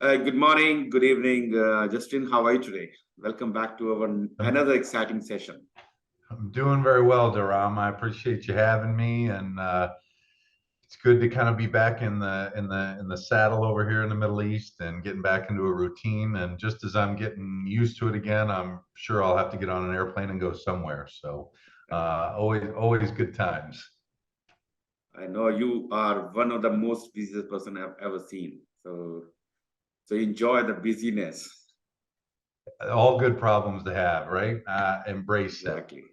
Good morning, good evening, Justin. How are you today? Welcome back to our another exciting session. I'm doing very well, Dharam. I appreciate you having me, and it's good to kind of be back in the saddle over here in the Middle East and getting back into a routine. And just as I'm getting used to it again, I'm sure I'll have to get on an airplane and go somewhere. So always good times. I know you are one of the most busiest person I've ever seen. So enjoy the busyness. All good problems to have, right? Embrace it. Exactly.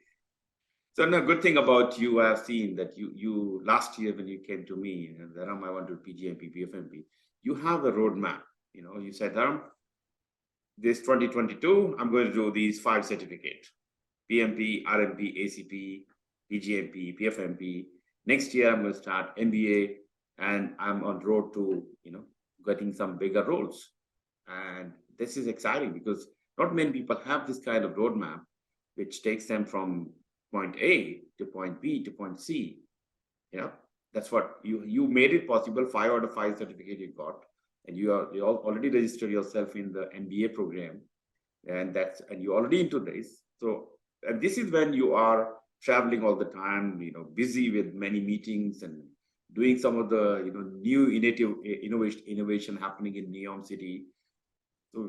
So no good thing about you, I've seen that you last year when you came to me, and Dharam, I want to PgMP, PfMP. You have a roadmap. You said, Dharam, this 2022, I'm going to do these 5 certificates: PMP, RMP, ACP, PgMP, PfMP. Next year, I'm going to start MBA, and I'm on road to getting some bigger roles. And this is exciting because not many people have this kind of roadmap, which takes them from point A to point B to point C. That's what you made it possible. 5 out of 5 certificate you got, and you already registered yourself in the MBA program, and you're already into this. So, and this is when you are traveling all the time, busy with many meetings and doing some of the new innovation happening in Neom City. So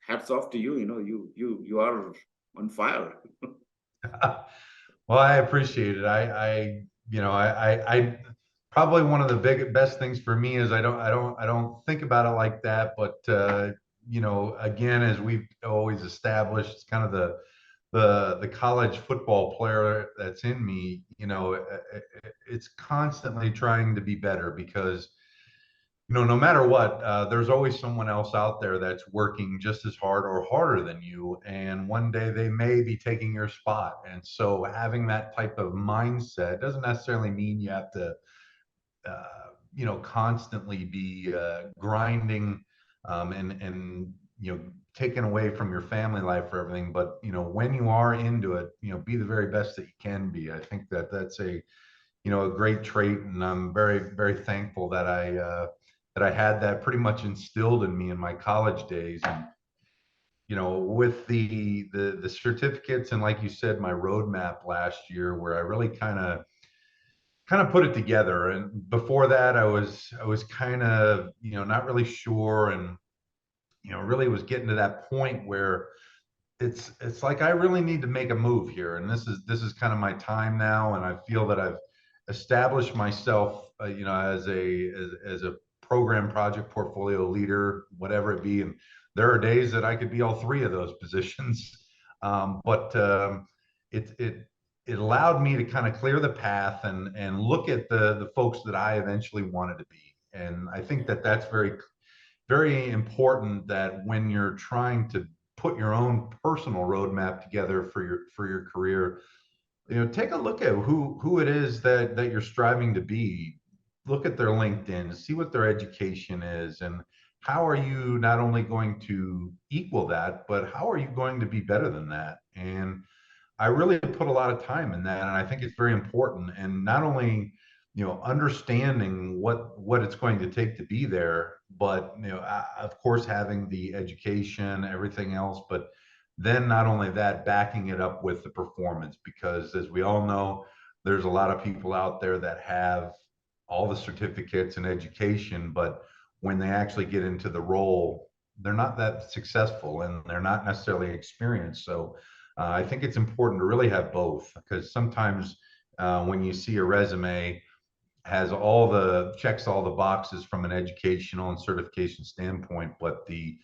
hats off to you. You are on fire. Well, I appreciate it. I probably one of the best things for me is I don't think about it like that. But again, as we've always established, it's kind of the college football player that's in me. It's constantly trying to be better because no matter what, there's always someone else out there that's working just as hard or harder than you. And one day they may be taking your spot. And so having that type of mindset doesn't necessarily mean you have to, constantly be grinding and taken away from your family life or everything. But, when you are into it, be the very best that you can be. I think that's a great trait. And I'm very, very thankful that I had that pretty much instilled in me in my college days. And with the certificates and, like you said, my roadmap last year, where I really kind of put it together. And before that, I was kind of not really sure, and really was getting to that point where it's like I really need to make a move here, and this is kind of my time now. And I feel that I've established myself as a program project portfolio leader, whatever it be. And there are days that I could be all 3 of those positions. But it allowed me to kind of clear the path and look at the folks that I eventually wanted to be. And I think that that's very, very important, that when you're trying to put your own personal roadmap together for your career, take a look at who it is that you're striving to be. Look at their LinkedIn, see what their education is, and how are you not only going to equal that, but how are you going to be better than that? And I really put a lot of time in that, and I think it's very important. And not only understanding what it's going to take to be there, but of course having the education, everything else, but then not only that, backing it up with the performance. Because as we all know, there's a lot of people out there that have all the certificates and education, but when they actually get into the role, they're not that successful and they're not necessarily experienced. So I think it's important to really have both, because sometimes when you see a resume has checks all the boxes from an educational and certification standpoint, but the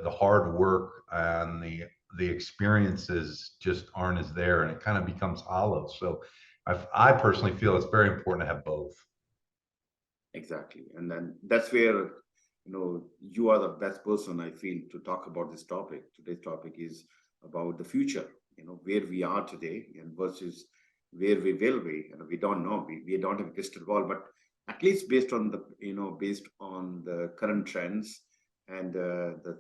hard work and the experiences just aren't as there, and it kind of becomes hollow. So I personally feel it's very important to have both. Exactly. And then that's where you are the best person, I feel, to talk about this topic. Today's topic is about the future, where we are today and versus where we will be. We don't know. We don't have a crystal ball, but at least based on the current trends and the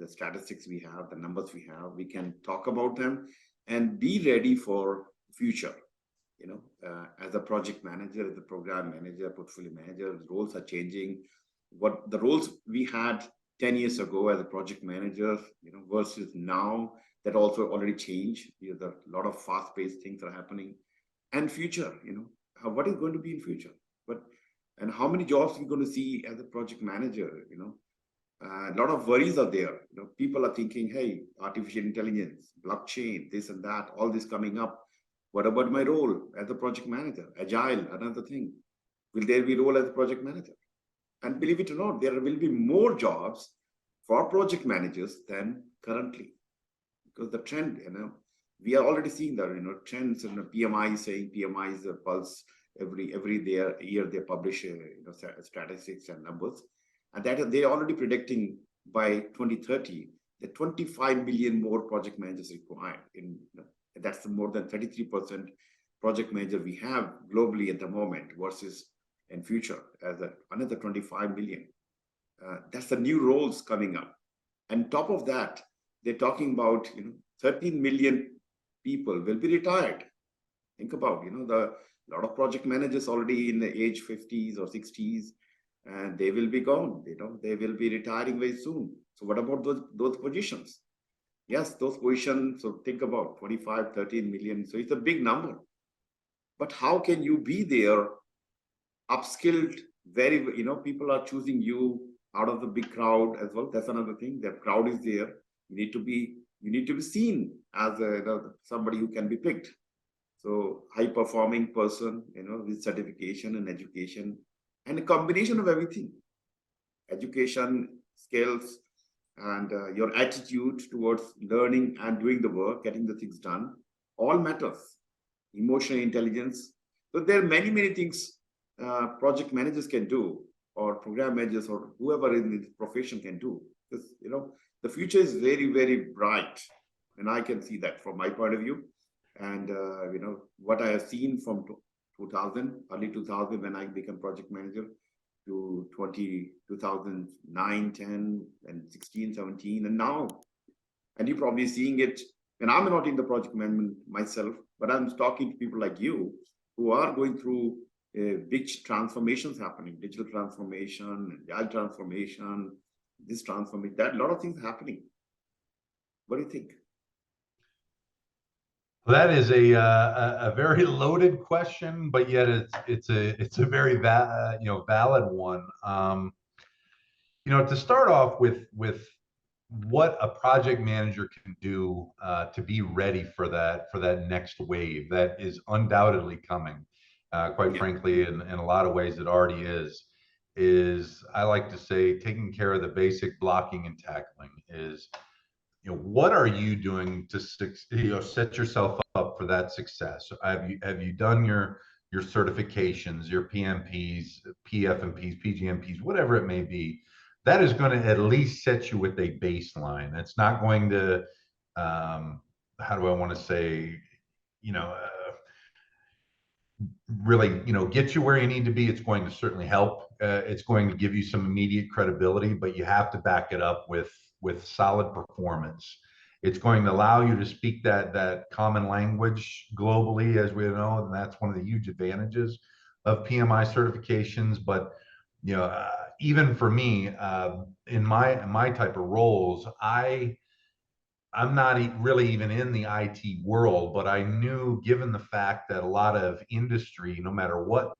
statistics we have, the numbers we have, we can talk about them and be ready for future. As a project manager, as a program manager, portfolio manager, roles are changing. What the roles we had 10 years ago as a project manager, versus now, that also already changed. There's a lot of fast-paced things are happening. And future, what is going to be in future? And how many jobs we're going to see as a project manager, a lot of worries are there. People are thinking, hey, artificial intelligence, blockchain, this and that, all this coming up. What about my role as a project manager? Agile, another thing. Will there be role as a project manager? And believe it or not, there will be more jobs for project managers than currently. Because the trend, we are already seeing the, trends, and PMI is saying PMI is a pulse. Every year they publish statistics and numbers, and that they're already predicting by 2030 that 25 million more project managers required. That's more than 33% project manager we have globally at the moment versus in future as another 25 million. That's the new roles coming up. And top of that, they're talking about 13 million people will be retired. Think about a lot of project managers already in the age 50s or 60s, and they will be gone. They will be retiring very soon. So what about those positions? Yes, those positions. So think about 25, 13 million. So it's a big number. But how can you be there, upskilled? People are choosing you out of the big crowd as well. That's another thing. The crowd is there. You need to be seen as somebody who can be picked. So high-performing person, with certification and education, and a combination of everything. Education, skills, and your attitude towards learning and doing the work, getting the things done, all matters. Emotional intelligence. So there are many, many things project managers can do, or program managers, or whoever in the profession can do. Because, the future is very, very bright. And I can see that from my point of view. And, what I have seen from 2000, early 2000, when I became project manager, to 2009, 10, and 16, 17, and now. And you're probably seeing it, and I'm not in the project management myself, but I'm talking to people like you who are going through big transformations happening, digital transformation, agile transformation, this transformation, that, a lot of things happening. What do you think? That is a very loaded question, but yet it's a very valid one. To start off with what a project manager can do to be ready for that next wave that is undoubtedly coming. Quite frankly, in a lot of ways, it already is I like to say taking care of the basic blocking and tackling. Is what are you doing to set yourself up for that success? Have you done your certifications, your PMPs, PfMPs, PgMPs, whatever it may be? That is going to at least set you with a baseline. It's not going to, how do I want to say, really, get you where you need to be. It's going to certainly help. It's going to give you some immediate credibility, but you have to back it up with solid performance. It's going to allow you to speak that common language globally, as we know, and that's one of the huge advantages of PMI certifications. But even for me, in my type of roles, I'm not really even in the IT world, but I knew, given the fact that a lot of industry, no matter what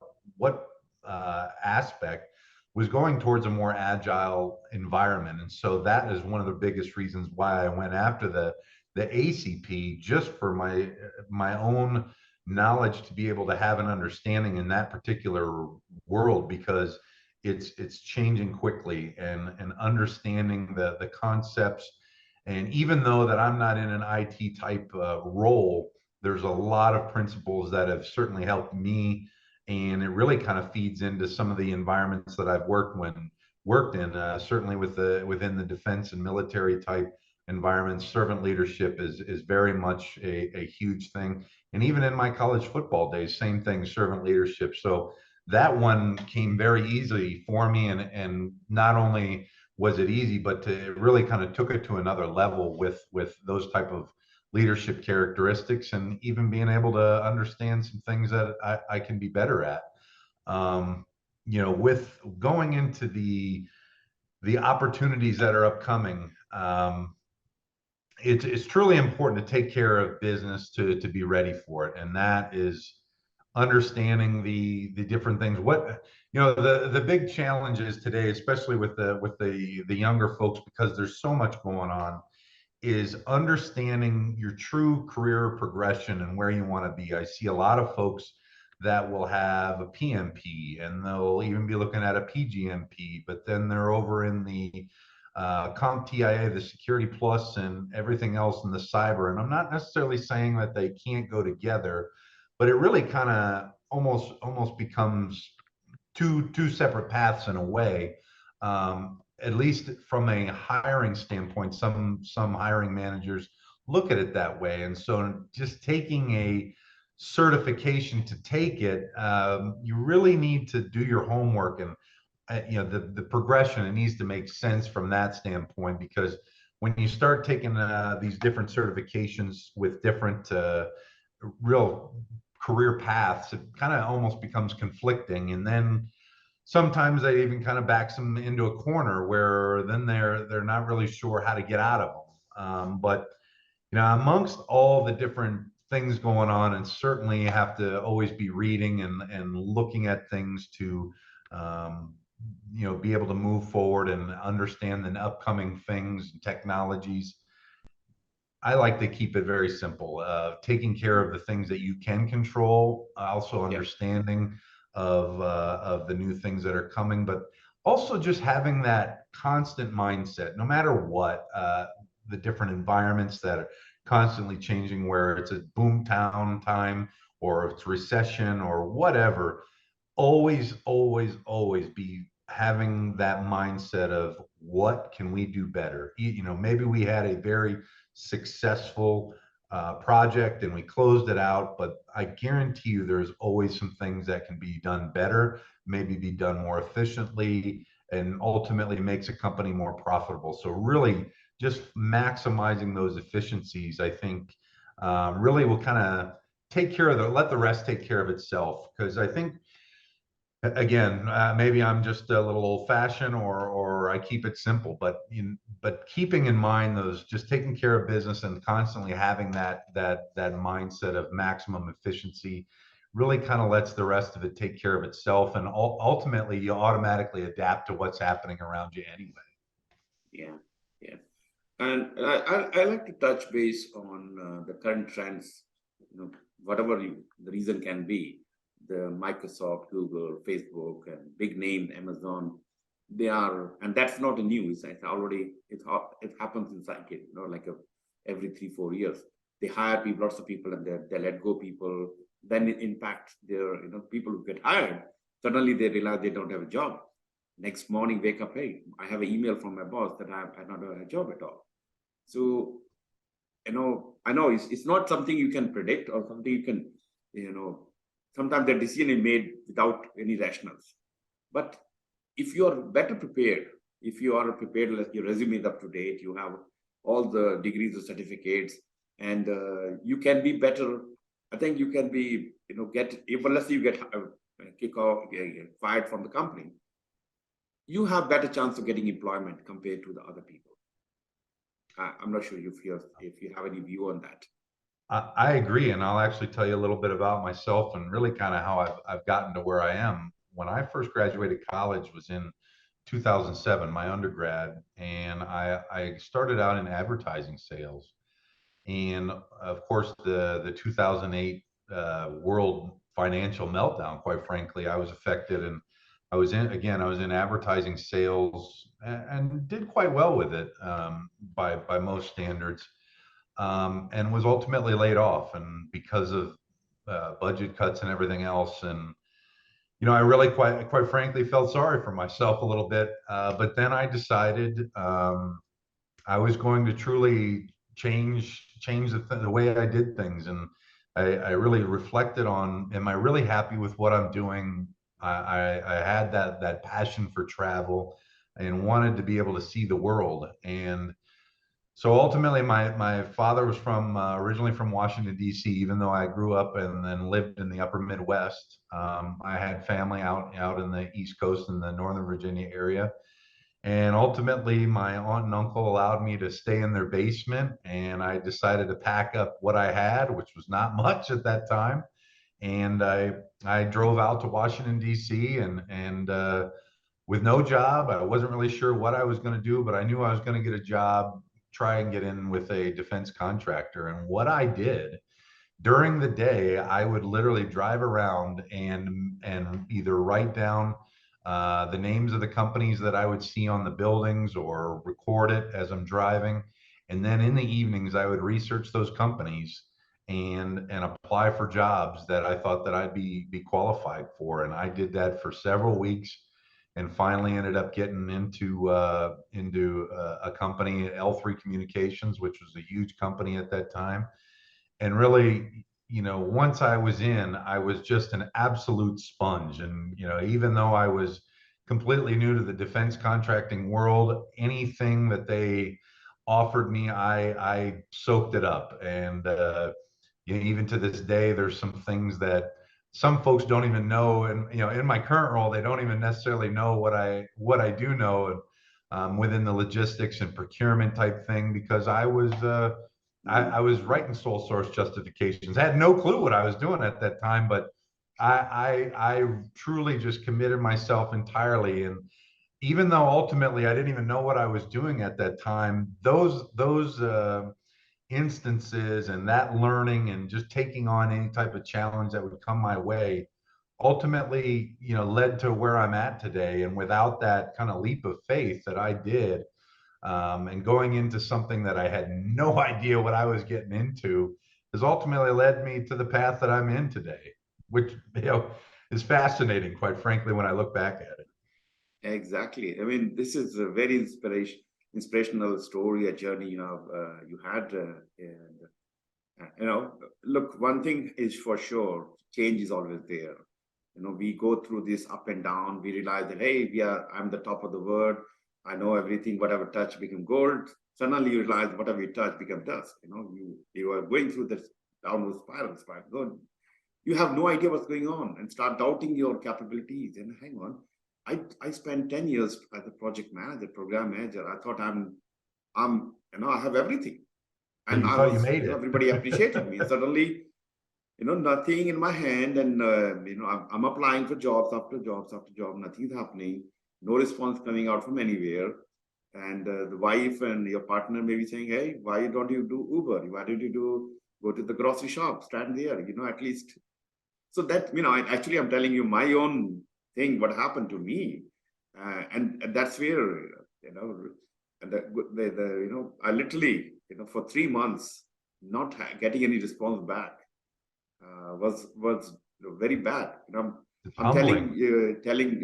aspect, was going towards a more agile environment. And so that is one of the biggest reasons why I went after the ACP, just for my own knowledge, to be able to have an understanding in that particular world, because it's changing quickly, and understanding the concepts. And even though that I'm not in an IT type role, there's a lot of principles that have certainly helped me, and it really kind of feeds into some of the environments that I've worked in. Certainly within the defense and military type environments, servant leadership is very much a huge thing. And even in my college football days, same thing, servant leadership. So that one came very easily for me, and not only was it easy, but it really kind of took it to another level with those type of leadership characteristics, and even being able to understand some things that I can be better at. With going into the the opportunities that are upcoming. It's truly important to take care of business to be ready for it, and that is understanding the different things. What the big challenges today, especially with the younger folks, because there's so much going on, is understanding your true career progression and where you want to be. I see a lot of folks that will have a PMP and they'll even be looking at a PgMP, but then they're over in the CompTIA, the Security Plus, and everything else in the cyber. And I'm not necessarily saying that they can't go together, but it really kind of almost becomes two separate paths in a way. At least from a hiring standpoint, some hiring managers look at it that way. And so just taking a certification to take it, you really need to do your homework, and the progression, it needs to make sense from that standpoint, because when you start taking these different certifications with different real career paths, it kind of almost becomes conflicting. And then sometimes that even kind of backs them into a corner where then they're not really sure how to get out of them. But amongst all the different things going on, and certainly you have to always be reading and looking at things to be able to move forward and understand the upcoming things and technologies. I like to keep it very simple, taking care of the things that you can control, also understanding of the new things that are coming, but also just having that constant mindset, no matter what, the different environments that are constantly changing, where it's a boom town time or it's recession or whatever. Always be having that mindset of what can we do better. Maybe we had a very successful project and we closed it out, but I guarantee you there's always some things that can be done better, maybe be done more efficiently, and ultimately makes a company more profitable. So really just maximizing those efficiencies, I think, really will kind of take care of let the rest take care of itself. Because I think, again, maybe I'm just a little old fashioned, or I keep it simple, but keeping in mind those, just taking care of business and constantly having that mindset of maximum efficiency really kind of lets the rest of it take care of itself. And ultimately you automatically adapt to what's happening around you anyway. Yeah, yeah. And I like to touch base on the current trends, whatever the reason can be. The Microsoft, Google, Facebook, and big name Amazon, they are, and that's not a news. It's already, it happens in cycle, like every 3-4 years. They hire people, lots of people, and they let go people. Then it impacts their, people who get hired. Suddenly they realize they don't have a job. Next morning, wake up, hey, I have an email from my boss that I don't have a job at all. So, I know it's not something you can predict or something you can, sometimes the decision is made without any rationals. But if you are better prepared, if you are prepared, like your resume is up to date, you have all the degrees or certificates, and you can be better. I think you can be, unless you get kick off, fired from the company, you have better chance of getting employment compared to the other people. I'm not sure if you have any view on that. I agree, and I'll actually tell you a little bit about myself and really kind of how I've gotten to where I am. When I first graduated college was in 2007, my undergrad, and I started out in advertising sales. And of course, the 2008 world financial meltdown, quite frankly, I was affected, and I was in advertising sales and did quite well with it, by most standards, and was ultimately laid off, and because of budget cuts and everything else. And I really quite frankly felt sorry for myself a little bit, but then I decided I was going to truly change the way I did things. And I really reflected on, am I really happy with what I'm doing? I had that passion for travel and wanted to be able to see the world. And so ultimately, my father was originally from Washington, D.C., even though I grew up and then lived in the upper Midwest. I had family out in the East Coast in the Northern Virginia area. And ultimately, my aunt and uncle allowed me to stay in their basement, and I decided to pack up what I had, which was not much at that time. And I drove out to Washington, D.C., and with no job. I wasn't really sure what I was going to do, but I knew I was going to get a job, try and get in with a defense contractor. And what I did during the day, I would literally drive around and either write down the names of the companies that I would see on the buildings or record it as I'm driving. And then in the evenings, I would research those companies and apply for jobs that I thought that I'd be qualified for. And I did that for several weeks, and finally ended up getting into a company, L3 Communications, which was a huge company at that time. And really, once I was in, I was just an absolute sponge. And even though I was completely new to the defense contracting world, anything that they offered me, I soaked it up. And even to this day, there's some things that some folks don't even know. And in my current role, they don't even necessarily know what I do know, within the logistics and procurement type thing, because I was writing sole source justifications. I had no clue what I was doing at that time, but I truly just committed myself entirely. And even though ultimately I didn't even know what I was doing at that time, those instances and that learning and just taking on any type of challenge that would come my way ultimately, led to where I'm at today. And without that kind of leap of faith that I did, and going into something that I had no idea what I was getting into, has ultimately led me to the path that I'm in today, which is fascinating, quite frankly, when I look back at it. Exactly. I mean, this is a very inspirational story, a journey you had. And look, one thing is for sure, change is always there. We go through this up and down. We realize that, hey, I'm the top of the world. I know everything. Whatever touch become gold. Suddenly you realize whatever you touch become dust. You are going through this downward spiral. Good. You have no idea what's going on and start doubting your capabilities. And hang on, I spent 10 years as a project manager, program manager. I thought I have everything. So And you I thought you was, made it. everybody appreciated me. Suddenly, nothing in my hand. And, I'm applying for jobs after jobs after job. Nothing's happening. No response coming out from anywhere. And the wife and your partner may be saying, hey, why don't you do Uber? Why don't you go to the grocery shop, stand there, at least. So that, I'm telling you my own thing, what happened to me. And that's where, and I literally, for 3 months, not getting any response back, was very bad. It's I'm humbling.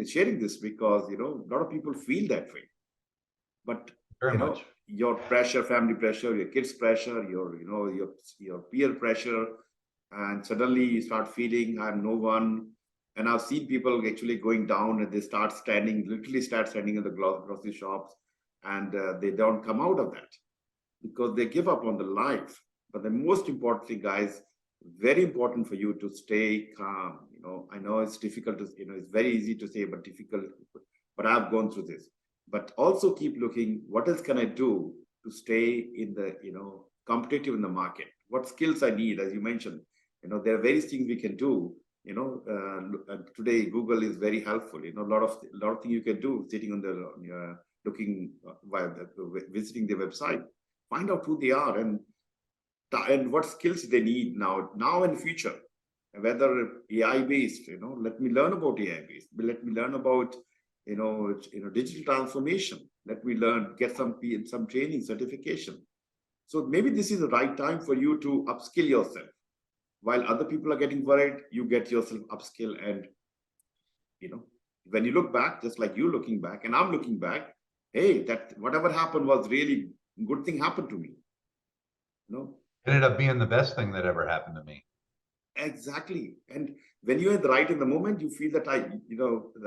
sharing this because, a lot of people feel that way. But, Very much. your pressure, family pressure, your kids' pressure, your peer pressure, and suddenly you start feeling I'm no one. And I've seen people actually going down and they literally start standing in the grocery shops, and they don't come out of that because they give up on the life. But the most important thing, guys, very important for you to stay calm. I know it's difficult to, it's very easy to say, but difficult. But I've gone through this. But also keep looking, what else can I do to stay in the, competitive in the market? What skills I need, as you mentioned. There are various things we can do. Today Google is very helpful. A lot of things you can do sitting on the visiting the website. Find out who they are and what skills they need now and future. Whether AI based, let me learn about AI based. Let me learn about digital transformation. Let me get some training certification. So maybe this is the right time for you to upskill yourself. While other people are getting worried, you get yourself upskill. And, when you look back, just like you looking back and I'm looking back, hey, that whatever happened was really good thing happened to me. Ended up being the best thing that ever happened to me. Exactly. And when you're right in the moment, you feel that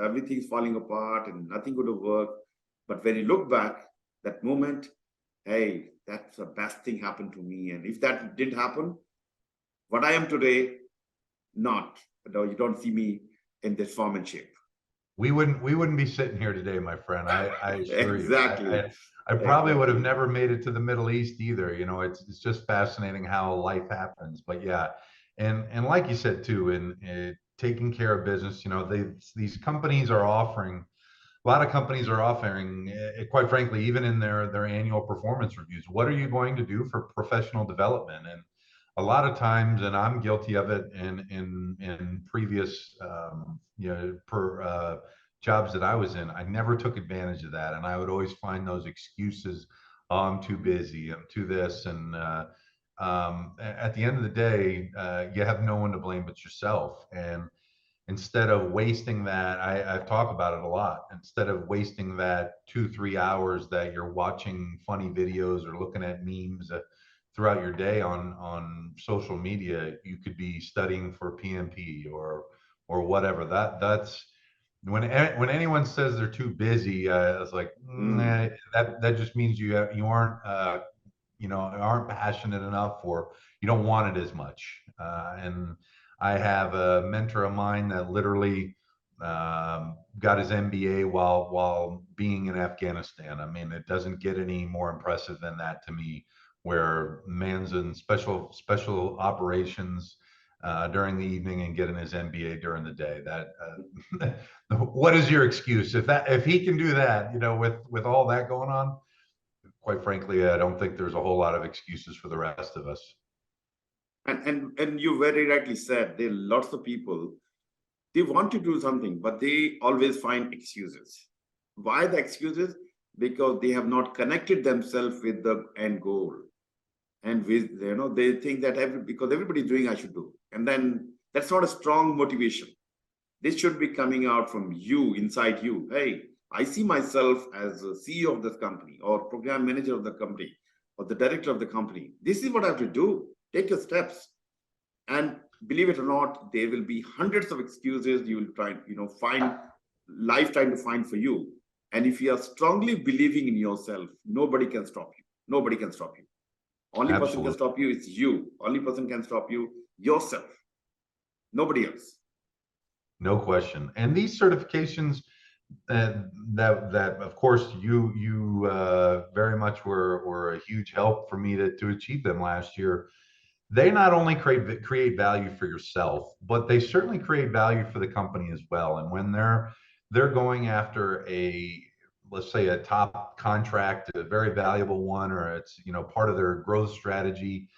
everything is falling apart and nothing going to work. But when you look back, that moment, hey, that's the best thing happened to me. And if that didn't happen, what I am today, not. You don't see me in this form and shape. we wouldn't be sitting here today, my friend. I assure you. Exactly. I probably would have Exactly. never made it to the Middle East either. You know, it's just fascinating how life happens. But yeah, and like you said too, in taking care of business, you know, these companies are offering a lot of companies are offering, quite frankly, even in their annual performance reviews, what are you going to do for professional development? And a lot of times, and I'm guilty of it in previous jobs that I was in, I never took advantage of that, and I would always find those excuses. Oh, I'm too busy. I'm too this, and at the end of the day, you have no one to blame but yourself. And instead of wasting that, I've talked about it a lot. Instead of wasting that 2-3 hours that you're watching funny videos or looking at memes throughout your day on social media, you could be studying for PMP or whatever. That's when anyone says they're too busy, it's like Mm. that just means you aren't aren't passionate enough, or you don't want it as much. And I have a mentor of mine that literally got his MBA while being in Afghanistan. I mean, it doesn't get any more impressive than that to me. Where man's in special operations during the evening and getting his MBA during the day. That what is your excuse if he can do that? You know, with all that going on, quite frankly, I don't think there's a whole lot of excuses for the rest of us. And you very rightly said there are lots of people, they want to do something, but they always find excuses. Why the excuses? Because they have not connected themselves with the end goal. And with, they think that because everybody's doing, I should do. And then that's not a strong motivation. This should be coming out from you, inside you. Hey, I see myself as a CEO of this company or program manager of the company or the director of the company. This is what I have to do. Take your steps. And believe it or not, there will be hundreds of excuses you will try, find lifetime to find for you. And if you are strongly believing in yourself, nobody can stop you. Nobody can stop you. Only person can Absolutely. stop you is you. Only person can stop you yourself. Nobody else. No question. And these certifications that of course you very much were a huge help for me to achieve them last year. They not only create value for yourself, but they certainly create value for the company as well. And when they're going after let's say a top contract, a very valuable one, or it's part of their growth strategy,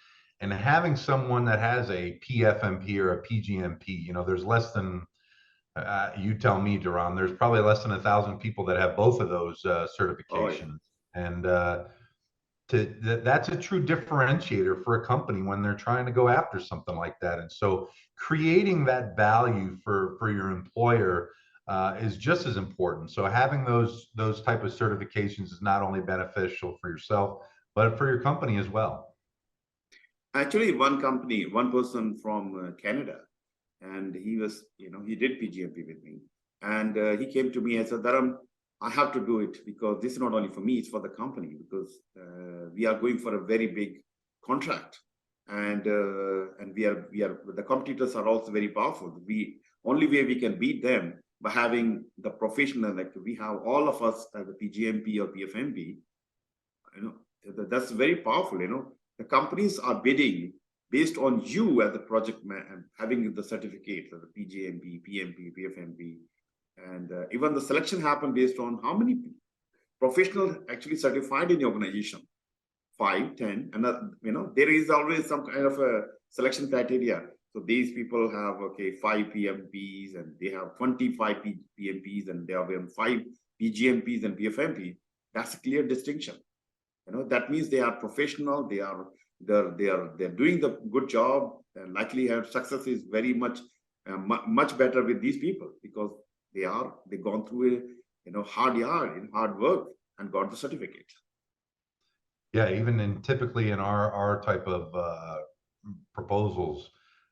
and having someone that has a PfMP or a PgMP, there's less than you tell me, Dharam, there's probably less than 1,000 people that have both of those Oh, yeah. certifications. And that's a true differentiator for a company when they're trying to go after something like that. And so creating that value for your employer is just as important. So having those type of certifications is not only beneficial for yourself, but for your company as well. Actually, one person from Canada, and he was, he did PgMP with me. And he came to me and said, Dharam, I have to do it because this is not only for me, it's for the company because we are going for a very big contract. And the competitors are also very powerful. Only way we can beat them by having the professional, like we have all of us as the PgMP or PfMP, that's very powerful. The companies are bidding based on you as the project man, having the certificate of the PgMP, PMP, PfMP, and even the selection happened based on how many professionals actually certified in the organization. 5, 10, and there is always some kind of a selection criteria. So these people have 5 PMPs and they have 25 PMPs and they have 5 PgMPs and PfMP. That's a clear distinction. That means they are professional. They're doing the good job. And likelihood success is very much much better with these people because they've gone through a hard work and got the certificate. Yeah, even typically in our type of proposals,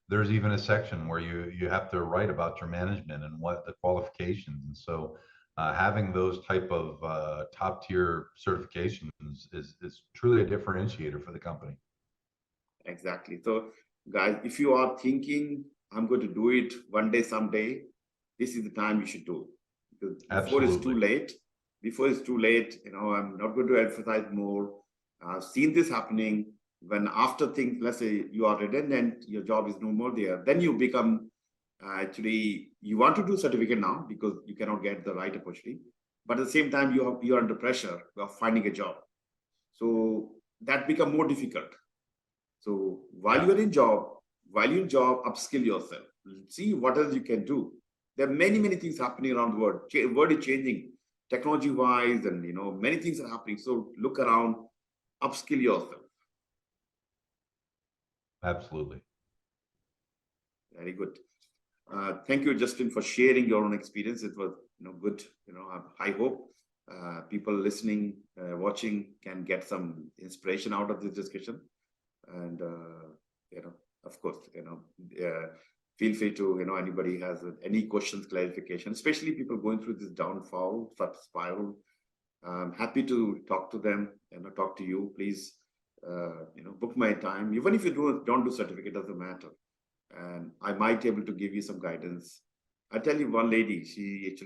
there's even a section where you have to write about your management and what the qualifications. And so having those type of top tier certifications is truly a differentiator for the company. Exactly. So guys, if you are thinking I'm going to do it one day, someday, this is the time you should do. because before it's too Absolutely. late. Before it's too late, I'm not going to emphasize more. I've seen this happening when after things, let's say you are redundant, your job is no more there, then you become actually you want to do certificate now because you cannot get the right opportunity, but at the same time you're under pressure of finding a job, so that become more difficult. So Yeah, while you're in job, upskill yourself, see what else you can do. There are many things happening around the world. World is changing technology wise, and many things are happening, so look around, upskill yourself. absolutely. Very good. Thank you, Justin, for sharing your own experience. It was good. I hope people listening, watching can get some inspiration out of this discussion. And of course, feel free to anybody has any questions, clarification, especially people going through this downfall, spiral. I'm happy to talk to them and talk to you. Please, book my time. Even if you don't do certificate, doesn't matter, and I might be able to give you some guidance. I tell you, one lady, she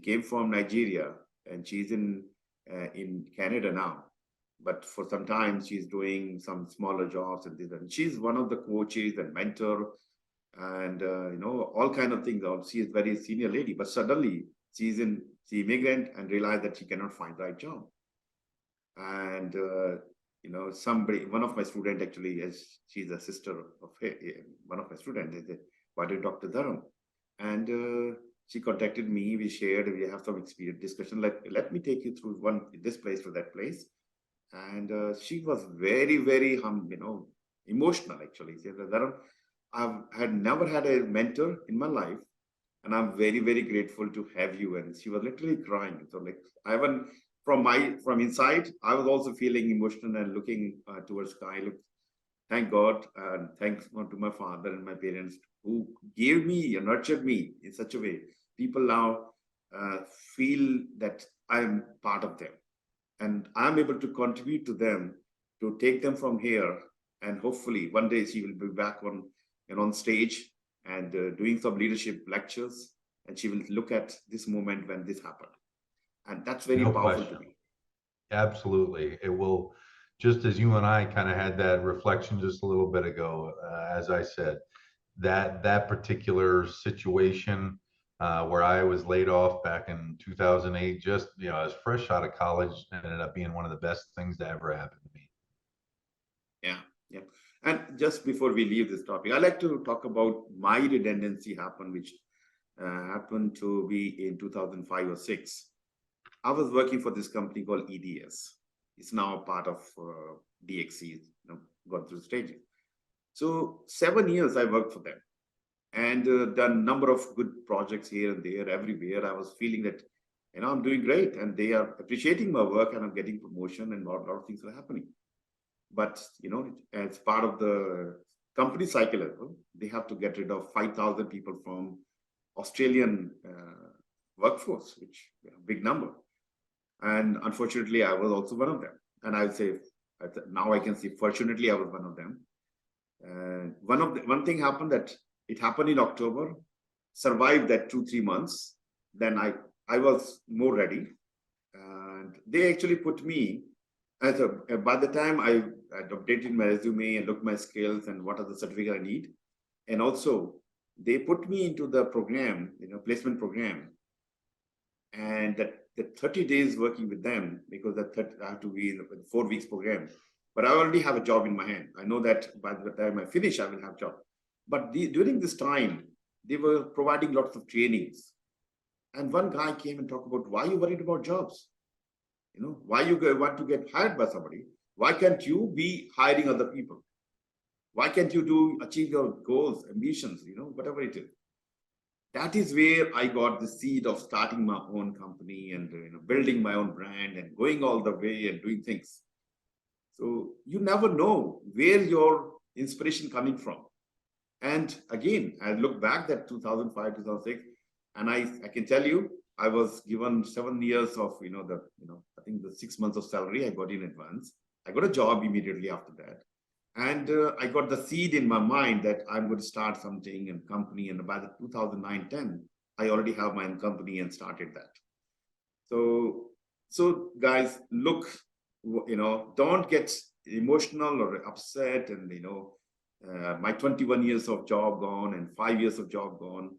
came from Nigeria, and she's in Canada now. But for some time, she's doing some smaller jobs and this. And she's one of the coaches and mentor, and all kind of things. She is very senior lady, but suddenly she immigrant and realized that she cannot find the right job. And one of my student actually, as she's a sister of one of my students, they said, why don't you talk to Dharam? And she contacted me, we shared, we have some experience discussion, like, let me take you through this place to that place. And she was very emotional actually. She said, Dharam, I've had never had a mentor in my life, and I'm very grateful to have you. And she was literally crying. So like, I haven't, from inside, I was also feeling emotional and looking towards sky. Look, thank God, and thanks to my father and my parents who gave me and nurtured me in such a way. People now feel that I'm part of them, and I'm able to contribute to them, to take them from here. And hopefully one day she will be back on stage and doing some leadership lectures, and she will look at this moment when this happened, and that's very No powerful to question. me. Absolutely. It will, just as you and I kind of had that reflection just a little bit ago, as I said, that particular situation where I was laid off back in 2008, just, I was fresh out of college, ended up being one of the best things to ever happen to me. Yeah. And just before we leave this topic, I like to talk about my redundancy happen, which happened to be in 2005 or 6. I was working for this company called EDS. It's now part of DXC, gone through stages. So 7 years I worked for them, and done number of good projects here and there, everywhere. I was feeling that, I'm doing great, and they are appreciating my work, and I'm getting promotion, and a lot of things are happening. But as part of the company cycle as well, they have to get rid of 5,000 people from Australian workforce, which big number. And unfortunately, I was also one of them. And I would say now I can see, fortunately, I was one of them. And one thing happened, that it happened in October, survived that 2-3 months. Then I was more ready, and they actually put me as by the time I had updated my resume and looked my skills and what are the certificate I need, and also they put me into the program, placement program, and that the 30 days working with them, because I have to be in the 4 weeks program. But I already have a job in my hand. I know that by the time I finish, I will have a job. But during this time, they were providing lots of trainings. And one guy came and talked about, why are you worried about jobs? Why you want to get hired by somebody? Why can't you be hiring other people? Why can't you achieve your goals, ambitions, whatever it is? That is where I got the seed of starting my own company and building my own brand and going all the way and doing things. So you never know where your inspiration coming from. And again, I look back at 2005, 2006, and I can tell you, I was given 7 years of, I think the 6 months of salary I got in advance. I got a job immediately after that. And I got the seed in my mind that I'm going to start something and company. And by the 2009-10, I already have my own company and started that. So guys, look, don't get emotional or upset and, my 21 years of job gone and 5 years of job gone.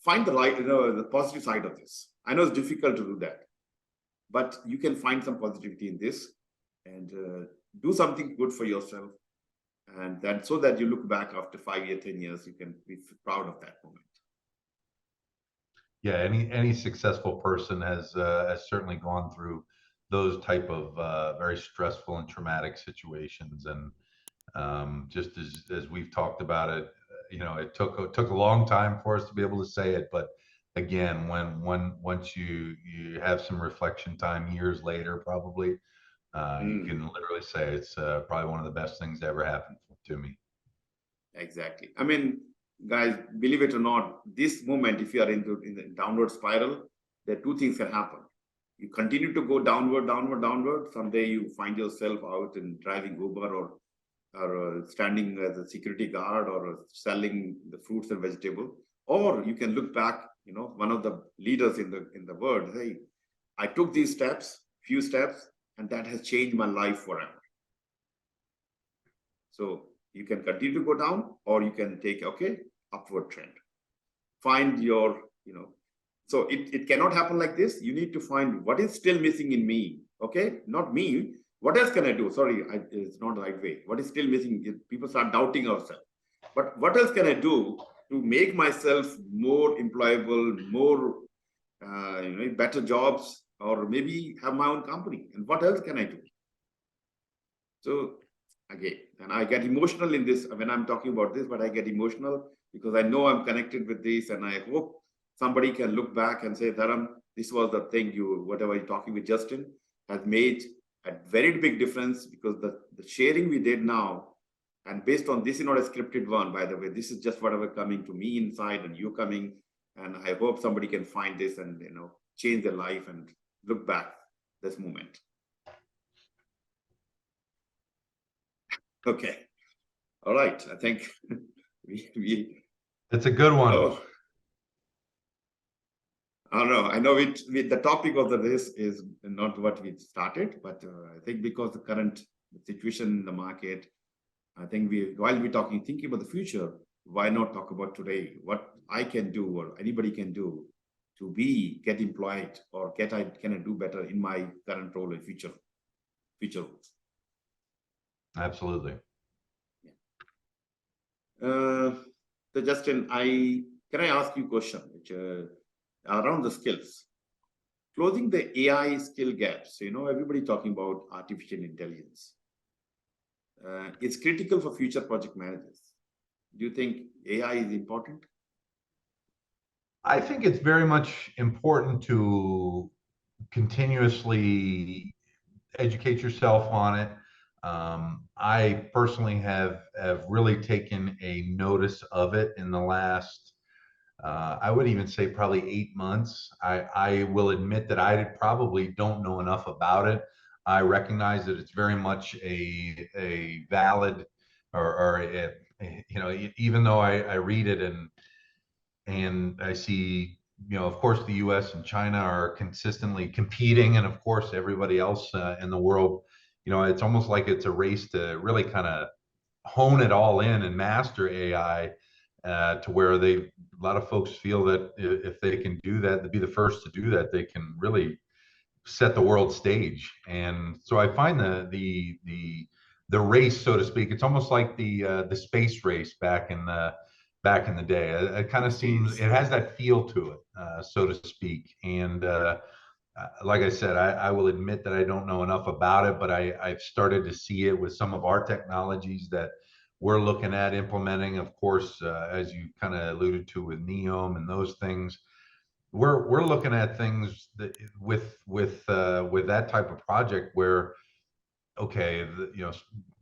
Find the right, the positive side of this. I know it's difficult to do that, but you can find some positivity in this and do something good for yourself. And that so that you look back after 5 years, 10 years, you can be proud of that moment. Yeah, any successful person has certainly gone through those type of very stressful and traumatic situations. And just as we've talked about it, it took a long time for us to be able to say it, but again, once you have some reflection time years later, probably you can literally say it's probably one of the best things that ever happened to me. Exactly. I mean, guys, believe it or not, this moment, if you are in the downward spiral, there are two things can happen. You continue to go downward, downward, downward. Someday you find yourself out and driving Uber or standing as a security guard or selling the fruits and vegetables. Or you can look back, one of the leaders in the world, hey, I took these few steps, and that has changed my life forever. So you can continue to go down, or you can take, upward trend. Find your, so it cannot happen like this. You need to find what is still missing in me, okay? Not me. What else can I do? Sorry, it's not the right way. What is still missing? People start doubting ourselves. But what else can I do to make myself more employable, more, better jobs, or maybe have my own company? And what else can I do? So again, and I get emotional in this when I'm talking about this, but I get emotional because I know I'm connected with this, and I hope somebody can look back and say, Dharam, this was the thing whatever you're talking with Justin has made a very big difference, because the sharing we did now, and based on this is not a scripted one, by the way, this is just whatever coming to me inside and you coming, and I hope somebody can find this and change their life and look back this moment. Okay. All right. I think It's a good one. Oh, I don't know. I know the topic of this is not what we started, but I think because the current situation in the market, I think while we're thinking about the future, why not talk about today? What I can do or anybody can do to get employed or can I do better in my current role in future roles. Absolutely. So Justin, can I ask you a question which around the skills, closing the AI skill gaps? Everybody talking about artificial intelligence. It's critical for future project managers. Do you think AI is important? I think it's very much important to continuously educate yourself on it. I personally have really taken a notice of it in the last, I would even say probably 8 months. I will admit that I probably don't know enough about it. I recognize that it's very much a valid, even though I read it and I see, of course, the U.S. and China are consistently competing, and of course, everybody else in the world, it's almost like it's a race to really kind of hone it all in and master AI to where a lot of folks feel that if they can do that, to be the first to do that, they can really set the world stage. And so I find the race, so to speak, it's almost like the space race back in the day. It kind of seems, it has that feel to it, so to speak. And like I said, I will admit that I don't know enough about it, but I've started to see it with some of our technologies that we're looking at implementing. Of course, as you kind of alluded to with Neom and those things, we're looking at things that with that type of project where, okay,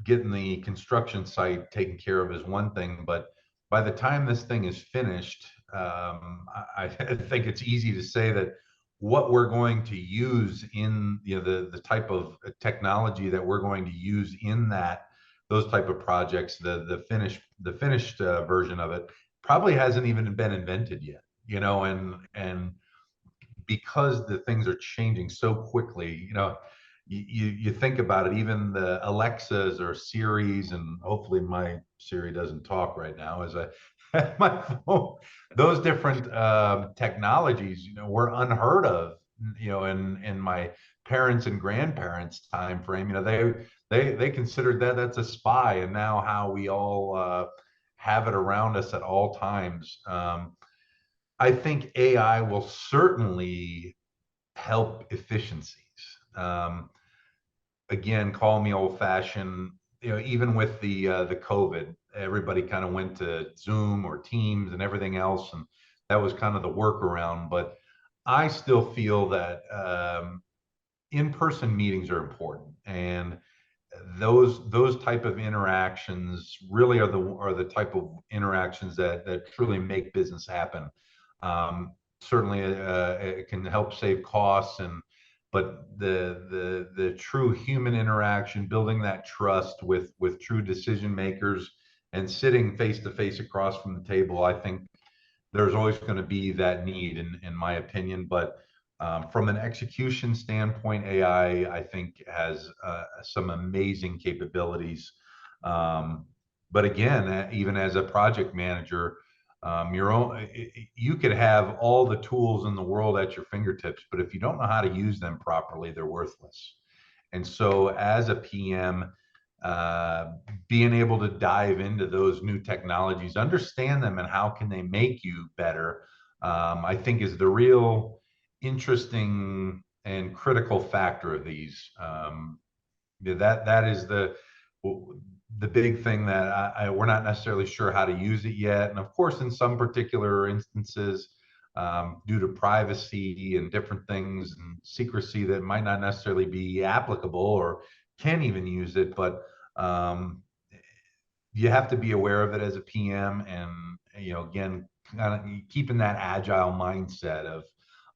getting the construction site taken care of is one thing, but by the time this thing is finished, I think it's easy to say that what we're going to use in the type of technology that we're going to use in those type of projects, the finished version of it probably hasn't even been invented yet, and because the things are changing so quickly, you think about it, even the Alexas or Siris, and hopefully my Siri doesn't talk right now as I have my phone. Those different technologies, were unheard of, in my parents and grandparents' time frame. They considered that's a spy, and now how we all have it around us at all times. I think AI will certainly help efficiencies. Um, Again, call me old fashioned. Even with the COVID, everybody kind of went to Zoom or Teams and everything else, and that was kind of the workaround. But I still feel that in-person meetings are important, and those type of interactions really are the type of interactions that truly make business happen. Certainly, it can help save costs, but the true human interaction, building that trust with true decision makers, and sitting face to face across from the table, I think there's always going to be that need, in my opinion. But from an execution standpoint, AI, I think, has some amazing capabilities. But again, even as a project manager, you could have all the tools in the world at your fingertips, but if you don't know how to use them properly, they're worthless. And so, as a PM, uh, being able to dive into those new technologies, understand them, and how can they make you better, I think is the real interesting and critical factor of these. That is the big thing that we're not necessarily sure how to use it yet. And of course, in some particular instances, due to privacy and different things and secrecy, that might not necessarily be applicable or can even use it. But um, you have to be aware of it as a PM, and again, kind of keeping that agile mindset of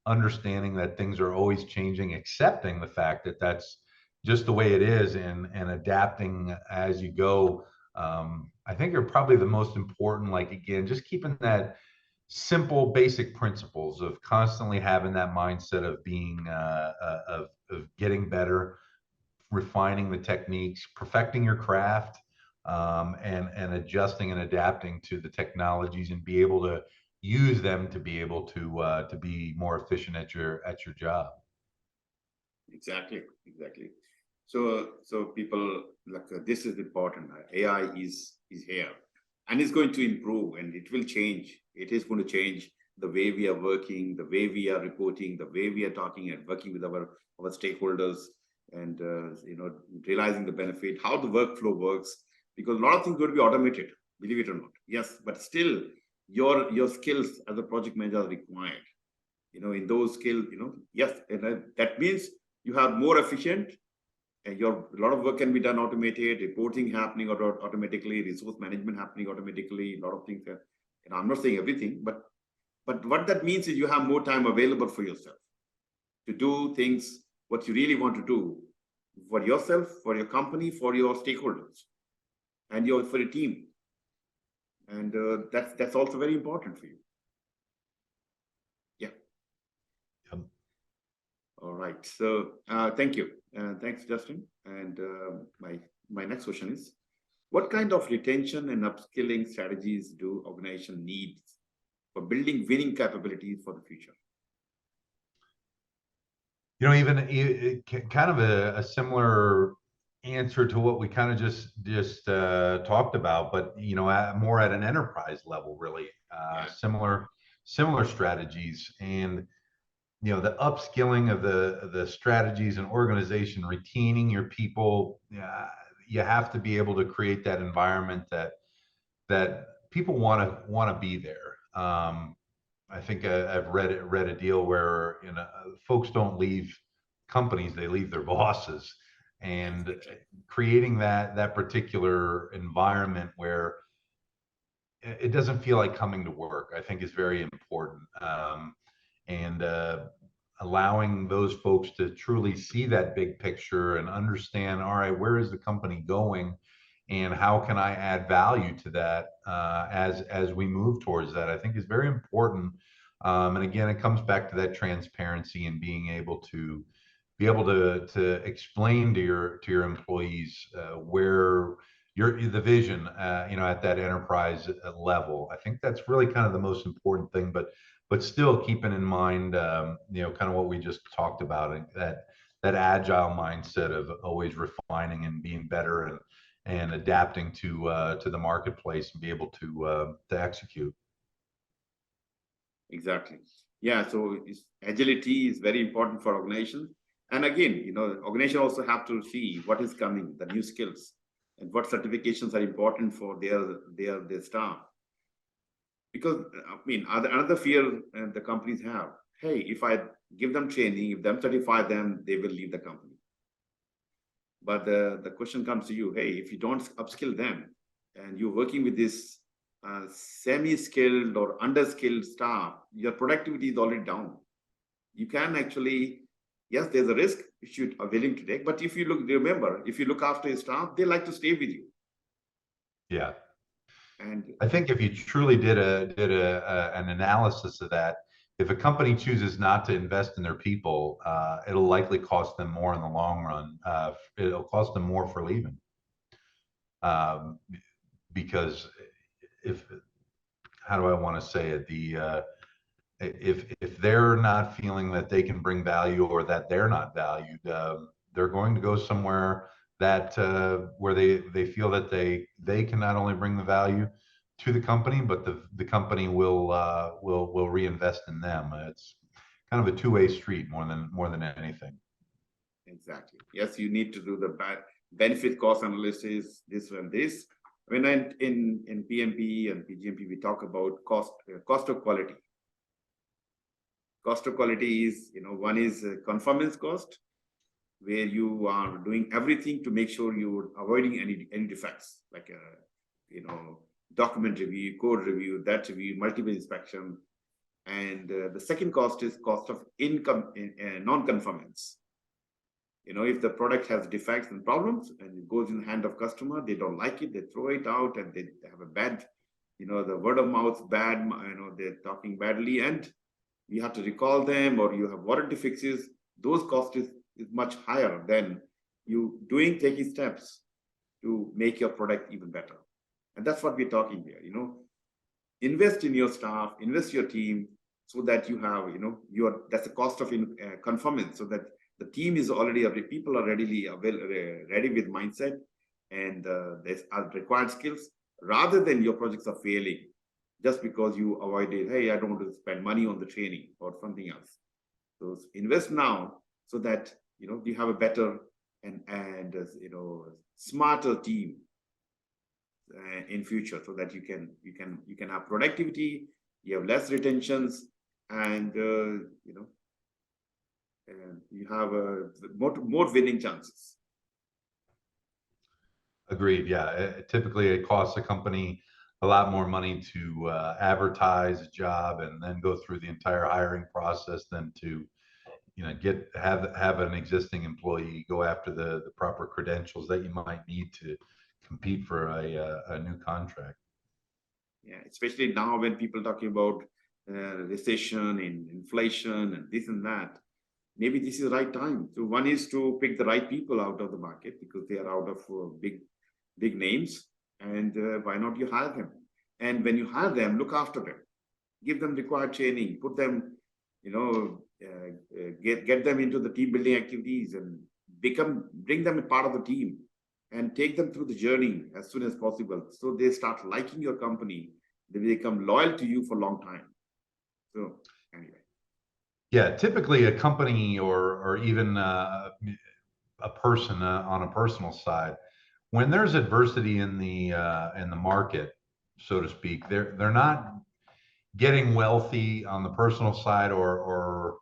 understanding that things are always changing, accepting the fact that that's just the way it is, and adapting as you go. I think are probably the most important. Like, again, just keeping that simple, basic principles of constantly having that mindset of being of getting better, refining the techniques, perfecting your craft, and adjusting and adapting to the technologies, and be able to use them to be able to be more efficient at your job. Exactly, exactly. So people like this is important. AI is here, and it's going to improve, and it will change. It is going to change the way we are working, the way we are reporting, the way we are talking and working with our stakeholders, and realizing the benefit, how the workflow works, because a lot of things going to be automated. Believe it or not, yes, but still, your skills as a project manager are required. In those skills, yes, and that means you have more efficient, and a lot of work can be done automated, reporting happening automatically, resource management happening automatically, a lot of things. I'm not saying everything, but what that means is you have more time available for yourself to do things what you really want to do for yourself, for your company, for your stakeholders, and for your team, and that's also very important for you. Yeah. Yep. All right. So thank you. Thanks, Justin. And my next question is, what kind of retention and upskilling strategies do organization need for building winning capabilities for the future? Even kind of a similar answer to what we kind of just talked about, but more at an enterprise level, really. Yeah. Similar strategies, and the upskilling of the strategies and organization, retaining your people. You have to be able to create that environment that people want to be there. I think I've read a deal where folks don't leave companies, they leave their bosses, and creating that particular environment where it doesn't feel like coming to work, I think, is very important. And allowing those folks to truly see that big picture and understand, all right, where is the company going, and how can I add value to that as we move towards that, I think is very important. And again, it comes back to that transparency and being able to explain to your employees where the vision, at that enterprise level. I think that's really kind of the most important thing, but still keeping in mind, kind of what we just talked about, that agile mindset of always refining and being better and adapting to the marketplace and be able to execute. Exactly. Yeah. So agility is very important for organizations. And again, organization also have to see what is coming, the new skills, and what certifications are important for their staff. Because I mean, another fear the companies have: hey, if I give them training, if them certify them, they will leave the company. But the question comes to you: hey, if you don't upskill them, and you're working with this semi-skilled or underskilled staff, your productivity is already down. You can actually, yes, there's a risk which you are willing to take, but if you remember, if you look after your staff, they like to stay with you. Yeah. And I think if you truly did an analysis of that, if a company chooses not to invest in their people, it'll likely cost them more in the long run. It'll cost them more for leaving, because how do I want to say it? If they're not feeling that they can bring value or that they're not valued, they're going to go somewhere that where they feel that they can not only bring the value to the company, but the company will reinvest in them. It's kind of a two-way street more than anything. exactly. Yes, you need to do the benefit cost analysis, this and this. When in PMP and PgMP, we talk about cost of quality. Cost of quality is, one is conformance cost, where you are doing everything to make sure you're avoiding any defects, like document review, code review, that review, multiple inspection. And the second cost is cost of income non-conformance. If the product has defects and problems and it goes in the hand of customer, they don't like it, they throw it out, and they have a bad, the word of mouth bad, they're talking badly, and you have to recall them, or you have warranty fixes. Those costs is much higher than you taking steps to make your product even better. And that's what we're talking here. Invest in your staff, invest your team, so that you have, that's the cost of conformance, so that the team is already, people are ready with mindset, and there's required skills, rather than your projects are failing just because you avoided, hey, I don't want to spend money on the training or something else. So invest now, so that you have a better and smarter team in future, so that you can have productivity, you have less retentions, and you have more winning chances. Agreed. Yeah. Typically, it costs a company a lot more money to advertise a job and then go through the entire hiring process than to have an existing employee go after the proper credentials that you might need to compete for a new contract. Yeah, especially now when people talking about recession and inflation and this and that, maybe this is the right time. So one is to pick the right people out of the market, because they are out of big names, and why not you hire them? And when you hire them, look after them, give them required training, put them, get them into the team building activities, and bring them a part of the team, and take them through the journey as soon as possible, so they start liking your company, they become loyal to you for a long time. So anyway. Yeah, typically a company or even a person on a personal side, when there's adversity in the market, so to speak, they're not getting wealthy on the personal side or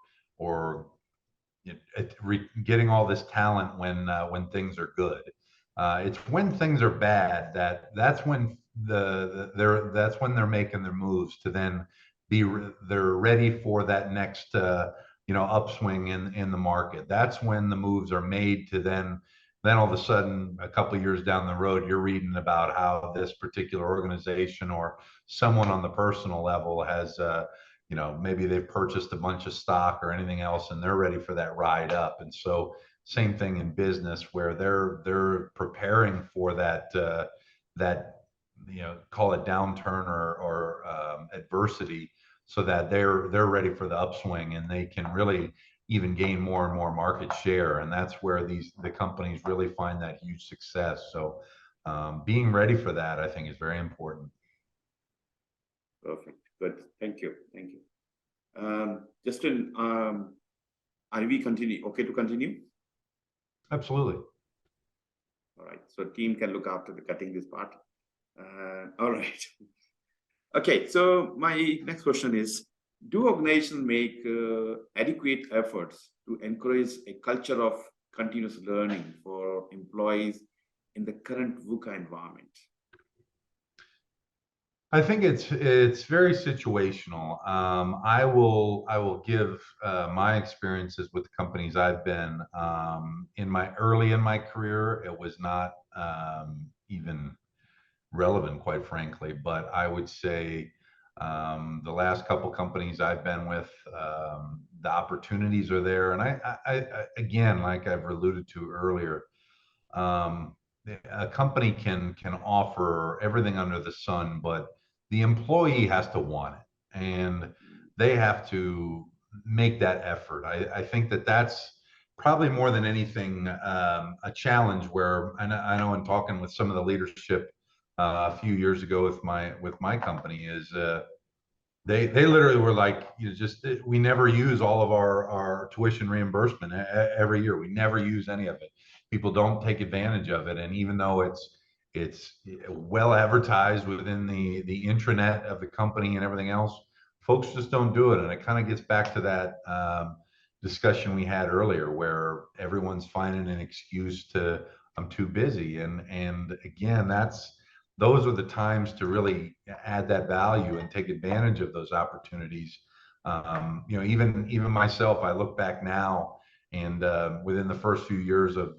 getting all this talent when things are good. It's when things are bad that's when they're making their moves to then they're ready for that next upswing in the market. That's when the moves are made to then Then all of a sudden, a couple of years down the road, you're reading about how this particular organization or someone on the personal level has, maybe they've purchased a bunch of stock or anything else, and they're ready for that ride up. And so, same thing in business where they're preparing for that call it downturn or adversity, so that they're ready for the upswing and they can really even gain more and more market share. And that's where the companies really find that huge success. So being ready for that, I think, is very important. Perfect. Good. Thank you. Thank you. Justin, are we continue? Okay to continue? Absolutely. All right. So team can look after the cutting this part. All right. Okay. So my next question is, do organizations make adequate efforts to encourage a culture of continuous learning for employees in the current VUCA environment? I think it's very situational. I will give my experiences with the companies I've been in my career. It was not even relevant, quite frankly. But I would say the last couple companies I've been with, the opportunities are there. And I again, like I've alluded to earlier, a company can offer everything under the sun, but the employee has to want it, and they have to make that effort. I think that's probably more than anything a challenge where I know in talking with some of the leadership a few years ago with my company is they literally were like, we never use all of our tuition reimbursement every year. We never use any of it. People don't take advantage of it, and even though it's well advertised within the intranet of the company and everything else, folks just don't do it. And it kind of gets back to that discussion we had earlier, where everyone's finding an excuse to, I'm too busy, and again, those are the times to really add that value and take advantage of those opportunities. Even myself, I look back now, and within the first few years of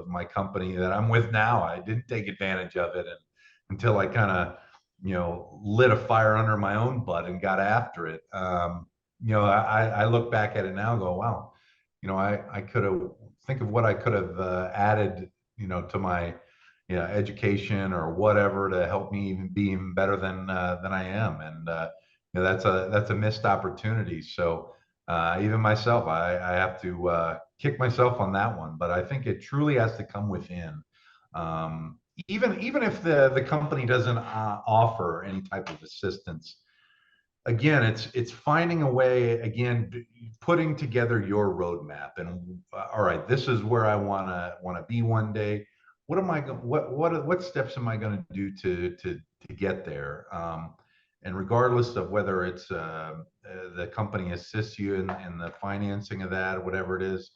my company that I'm with now, I didn't take advantage of it until I kind of lit a fire under my own butt and got after it. I look back at it now and go, wow, I could have think of what I could have added to my education or whatever to help me even be even better than I am. And that's a missed opportunity. So even myself, I have to kick myself on that one. But I think it truly has to come within. Even if the company doesn't offer any type of assistance, again, it's finding a way, again, putting together your roadmap. And all right, this is where I want to be one day. What steps am I going to do to get there? And regardless of whether it's the company assists you in the financing of that or whatever it is,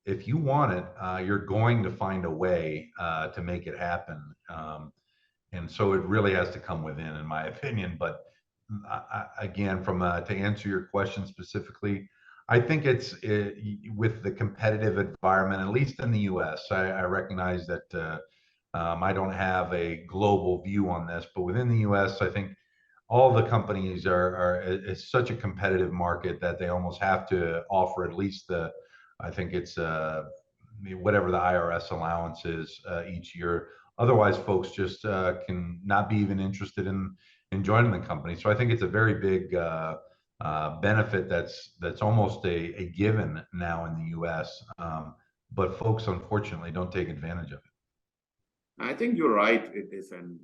if you want it, you're going to find a way to make it happen. And so it really has to come within, in my opinion. But again, to answer your question specifically, I think it's with the competitive environment, at least in the U.S. I recognize that I don't have a global view on this, but within the U.S., I think all the companies it's such a competitive market that they almost have to offer at least I think it's whatever the IRS allowance is each year. Otherwise, folks just can not be even interested in joining the company. So I think it's a very big benefit that's almost a given now in the U.S. But folks, unfortunately, don't take advantage of it. I think you're right with this, and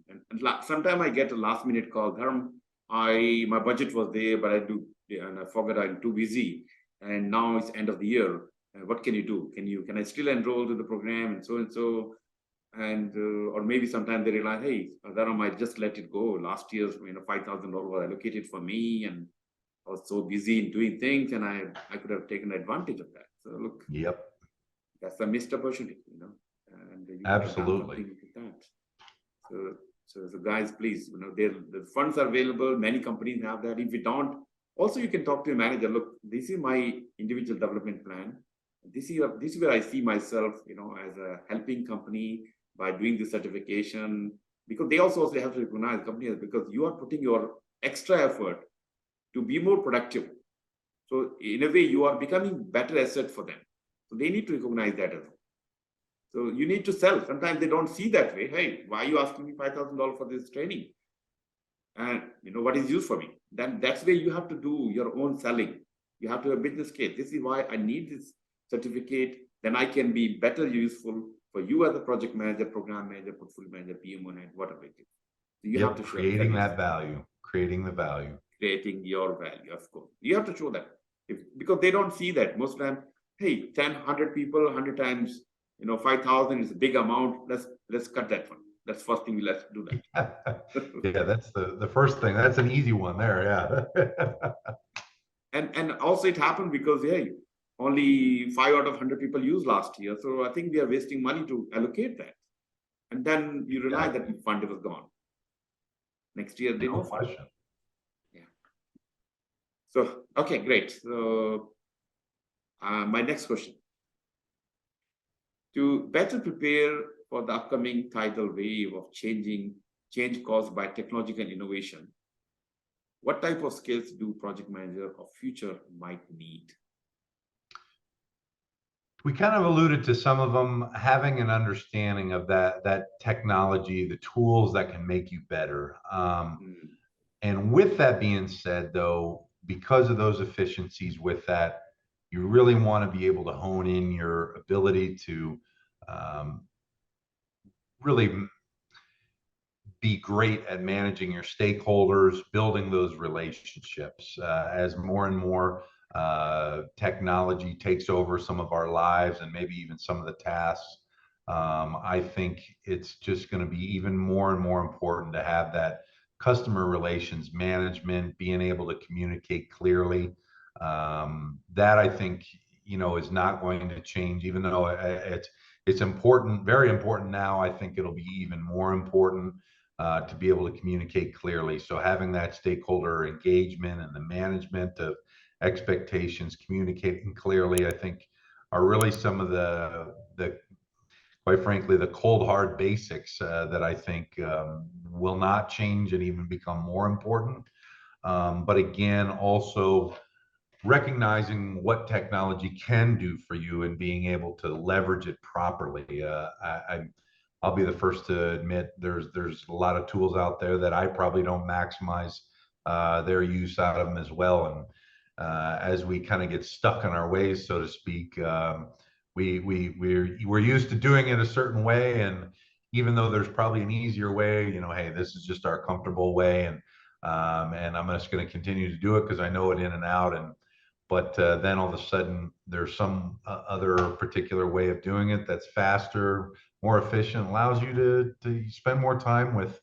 sometimes I get a last minute call, Dharam, my budget was there, but I forgot I'm too busy, and now it's end of the year. What can you do? Can I still enroll to the program and so? And or maybe sometimes they realize, hey, Dharam, I just let it go. Last year's $5,000 was allocated for me, and I was so busy in doing things, and I could have taken advantage of that. So look, yep, that's a missed opportunity, and you absolutely. So guys, please, the funds are available. Many companies have that. If you don't, also you can talk to your manager. Look, this is my individual development plan. This is where I see myself, as a helping company by doing the certification, because they also have to recognize companies, because you are putting your extra effort to be more productive. So in a way, you are becoming better asset for them. So they need to recognize that as well. So you need to sell. Sometimes they don't see that way. Hey, why are you asking me $5,000 for this training? And what is used for me? Then that's where you have to do your own selling. You have to have a business case. This is why I need this certificate. Then I can be better useful for you as a project manager, program manager, portfolio manager, PMOE, whatever it is. So you have to show creating that value, creating the value, creating your value. Of course, you have to show that, because they don't see that most of the time. Hey, 10, 100 people, 100 times, 5,000 is a big amount. Let's cut that one. That's first thing. Let's do that. Yeah, that's the first thing. That's an easy one there. Yeah. And also it happened because, hey, only 5 out of 100 people used last year. So I think we are wasting money to allocate that. And then you realize that the fund was gone. Next year, No question. Yeah. So, okay, great. So my next question. To better prepare for the upcoming tidal wave of change caused by technological innovation, what type of skills do project manager of future might need? We kind of alluded to some of them. Having an understanding of that technology, the tools that can make you better. And with that being said, though, because of those efficiencies with that, you really want to be able to hone in your ability to really be great at managing your stakeholders, building those relationships. As more and more technology takes over some of our lives and maybe even some of the tasks, I think it's just going to be even more and more important to have that customer relations management, being able to communicate clearly. That I think, is not going to change, even though it's important, very important now. I think it'll be even more important to be able to communicate clearly. So having that stakeholder engagement and the management of expectations, communicating clearly, I think are really some of the quite frankly, the cold hard basics that I think will not change and even become more important. But again, also recognizing what technology can do for you and being able to leverage it properly. I'll be the first to admit there's a lot of tools out there that I probably don't maximize their use out of them as well. And as we kind of get stuck in our ways, so to speak, we're used to doing it a certain way. And even though there's probably an easier way, hey, this is just our comfortable way, and I'm just going to continue to do it because I know it in and out. But then all of a sudden, there's some other particular way of doing it that's faster, more efficient, allows you to spend more time with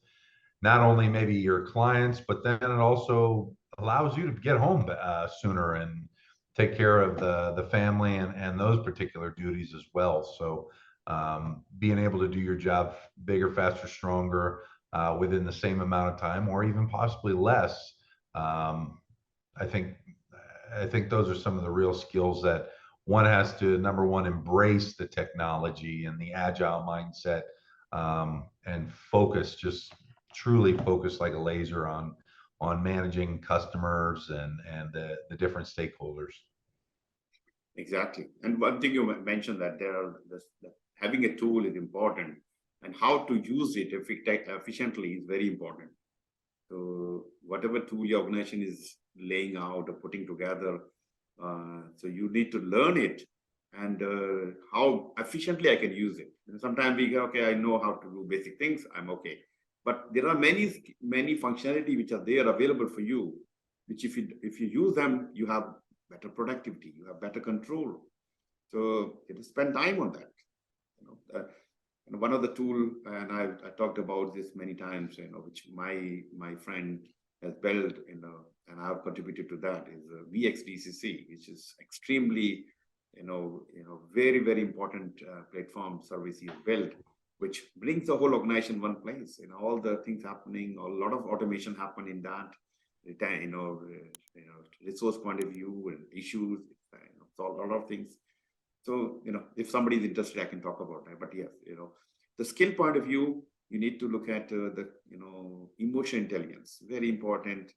not only maybe your clients, but then it also allows you to get home sooner and take care of the family and those particular duties as well. So being able to do your job bigger, faster, stronger within the same amount of time, or even possibly less, I think those are some of the real skills that one has to, number one, embrace the technology and the agile mindset, and focus, just truly focus like a laser on managing customers and the different stakeholders. Exactly. And one thing you mentioned, that having a tool is important, and how to use it efficiently is very important. So whatever tool your organization is laying out or putting together, so you need to learn it, and how efficiently I can use it. And sometimes we go, okay, I know how to do basic things, I'm okay. But there are many functionality which are there available for you, which if you use them, you have better productivity, you have better control. So you have to spend time on that. And one of the tool, and I talked about this many times, which my friend has built, and I've contributed to that, is VXDCC, which is extremely, very, very important platform service he has built, which brings the whole organization in one place. All the things happening, a lot of automation happen in that. Resource point of view and issues, so a lot of things. So, if somebody is interested, I can talk about that. But yes, the skill point of view, you need to look at the, emotion intelligence, very important,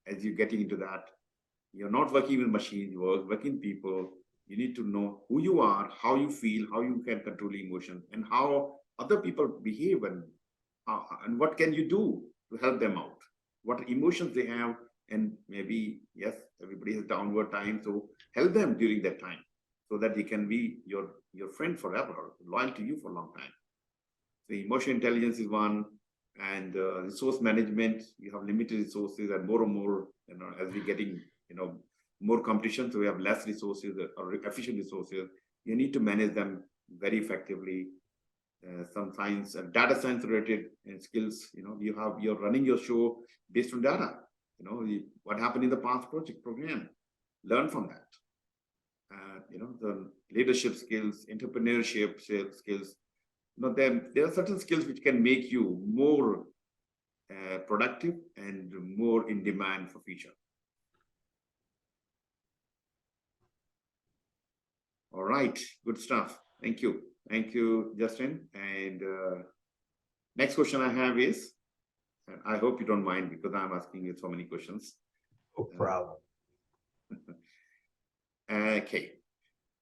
as you're getting into that. You're not working with machines, you're working people. You need to know who you are, how you feel, how you can control emotion, and how other people behave, and what can you do to help them out? What emotions they have, and maybe, yes, everybody has downward time, so help them during that time so that they can be your friend forever, loyal to you for a long time. So emotional intelligence is one, and resource management. You have limited resources, and more, as we're getting, more competition, so we have less resources or efficient resources. You need to manage them very effectively. Some science, data science related skills. You're running your show based on data. What happened in the past program. Learn from that. The leadership skills, entrepreneurship skills. There are certain skills which can make you more productive and more in demand for future. All right, good stuff. Thank you, Justin. And next question I have is, and I hope you don't mind because I'm asking you so many questions. No problem. Okay.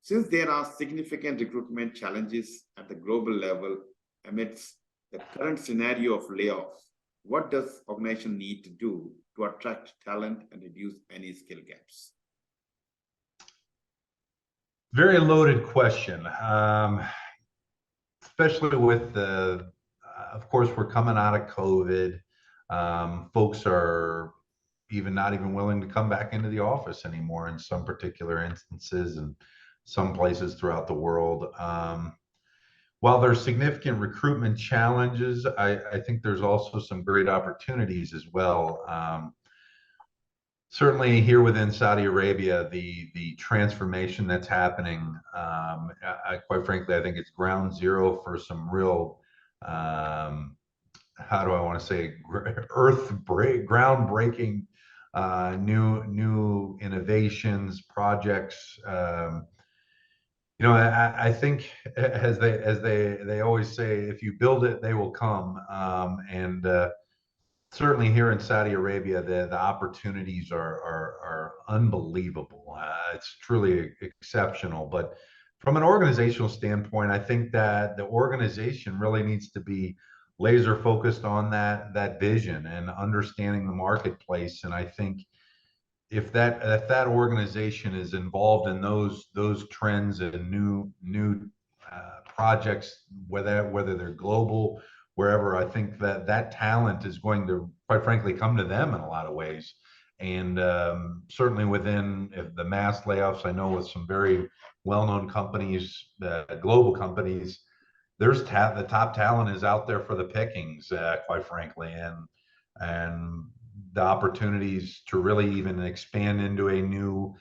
Since there are significant recruitment challenges at the global level amidst the current scenario of layoffs, what does organization need to do to attract talent and reduce any skill gaps? Very loaded question, especially with of course, we're coming out of COVID. Folks are not even willing to come back into the office anymore in some particular instances and some places throughout the world. While there's significant recruitment challenges, I think there's also some great opportunities as well. Certainly here within Saudi Arabia, the transformation that's happening, quite frankly, I think it's ground zero for some real, how do I want to say, groundbreaking new innovations, projects. I think as they always say, if you build it, they will come. And certainly here in Saudi Arabia, the opportunities are unbelievable. It's truly exceptional. But from an organizational standpoint, I think that the organization really needs to be laser focused on that vision and understanding the marketplace. And I think if that organization is involved in those trends and new projects, whether they're global, wherever, I think that talent is going to, quite frankly, come to them in a lot of ways. And certainly within the mass layoffs, I know with some very well-known companies, global companies, the top talent is out there for the pickings, quite frankly, and the opportunities to really even expand into a new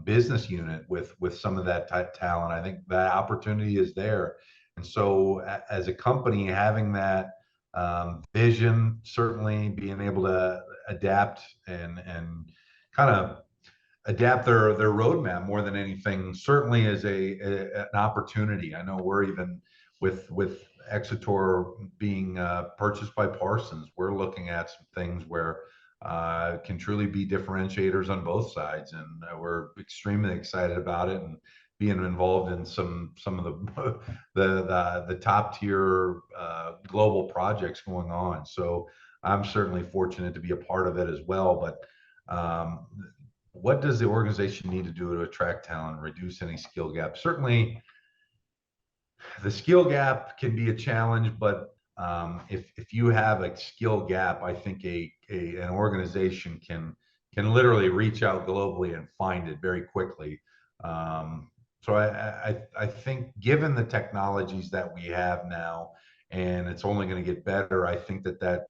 business unit with some of that type talent. I think that opportunity is there. And so as a company, having that vision, certainly being able to adapt and kind of adapt their roadmap more than anything, certainly is an opportunity. I know we're even with Xator being purchased by Parsons, we're looking at some things where can truly be differentiators on both sides, and we're extremely excited about it and being involved in some of the top tier global projects going on. So I'm certainly fortunate to be a part of it as well. But what does the organization need to do to attract talent, reduce any skill gap? Certainly, the skill gap can be a challenge, but if you have a skill gap, I think an organization can literally reach out globally and find it very quickly. So I think given the technologies that we have now, and it's only going to get better, I think that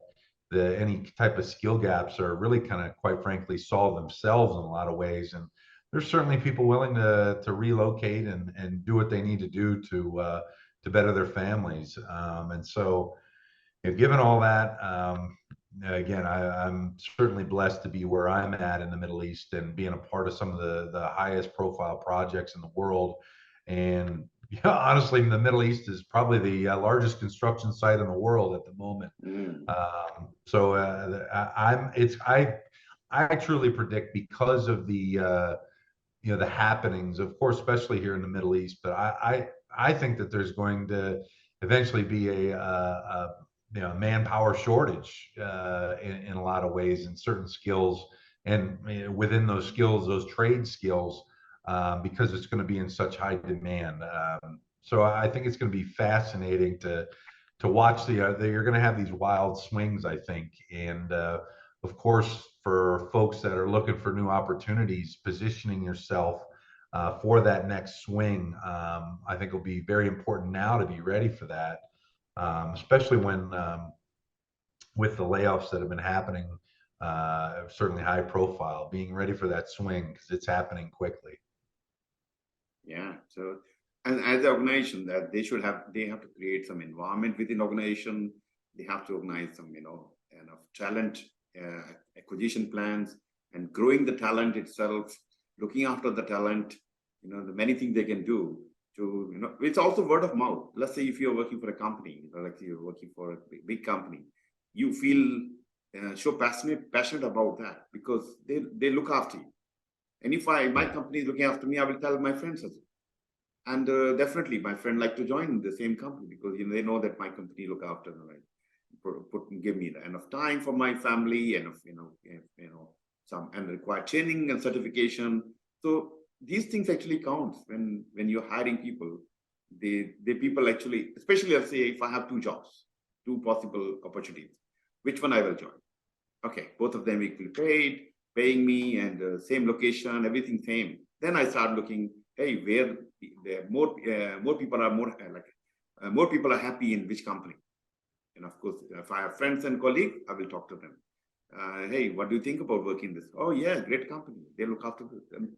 any type of skill gaps are really kind of, quite frankly, solve themselves in a lot of ways. And there's certainly people willing to relocate and do what they need to do to better their families. And so, given all that, again, I'm certainly blessed to be where I'm at in the Middle East and being a part of some of the highest profile projects in the world. And yeah, honestly, the Middle East is probably the largest construction site in the world at the moment. Mm. So I truly predict, because of the the happenings, of course, especially here in the Middle East. But I think that there's going to eventually be a manpower shortage in a lot of ways in certain skills, and within those skills, those trade skills, because it's going to be in such high demand. So I think it's going to be fascinating to watch you're going to have these wild swings, I think. And of course, for folks that are looking for new opportunities, positioning yourself for that next swing, I think will be very important now to be ready for that, especially when with the layoffs that have been happening, certainly high profile, being ready for that swing because it's happening quickly. Yeah. So, and as an organization, that they have to create some environment within organization. They have to organize some, talent acquisition plans and growing the talent itself, looking after the talent. The many things they can do to, it's also word of mouth. Let's say if you're working for a company, like you're working for a big company, you feel so passionate about that because they look after you. And if my company is looking after me, I will tell my friends as well. And definitely, my friend like to join the same company because they know that my company look after them, right? Give me enough time for my family, and some and require training and certification. So these things actually count when you're hiring people. The people actually, especially let's say if I have two jobs, two possible opportunities, which one I will join? Okay, both of them equally paid, paying me, and same location, everything same. Then I start looking, hey, where more people are more people are happy in which company. And of course, if I have friends and colleagues, I will talk to them. Hey, what do you think about working this? Oh yeah, great company. They look after them.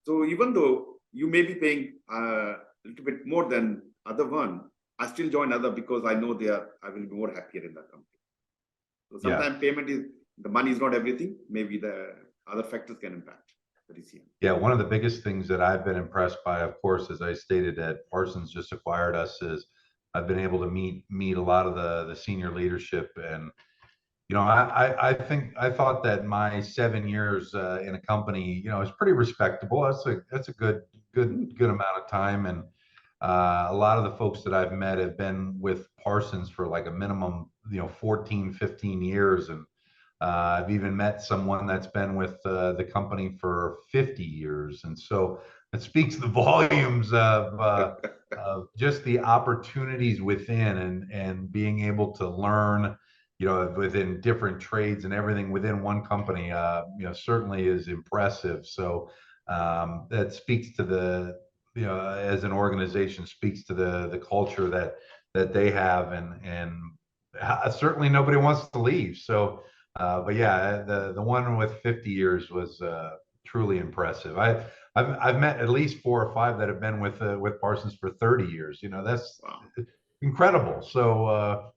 So even though you may be paying a little bit more than other one, I still join other because I know I will be more happier in that company. So sometimes payment is the money is not everything. Maybe the other factors can impact the decision. Yeah, one of the biggest things that I've been impressed by, of course, as I stated, that Parsons just acquired us, is I've been able to meet a lot of the senior leadership. And I thought that my 7 years in a company, is pretty respectable. That's a good amount of time. And a lot of the folks that I've met have been with Parsons for like a minimum, 14, 15 years. And I've even met someone that's been with the company for 50 years. And so it speaks the volumes of just the opportunities within, and being able to learn, within different trades and everything within one company, certainly is impressive. So that speaks to as an organization, speaks to the culture that they have, and certainly nobody wants to leave. So but yeah, the one with 50 years was truly impressive. I've met at least 4 or 5 that have been with Parsons for 30 years. That's Wow. incredible. So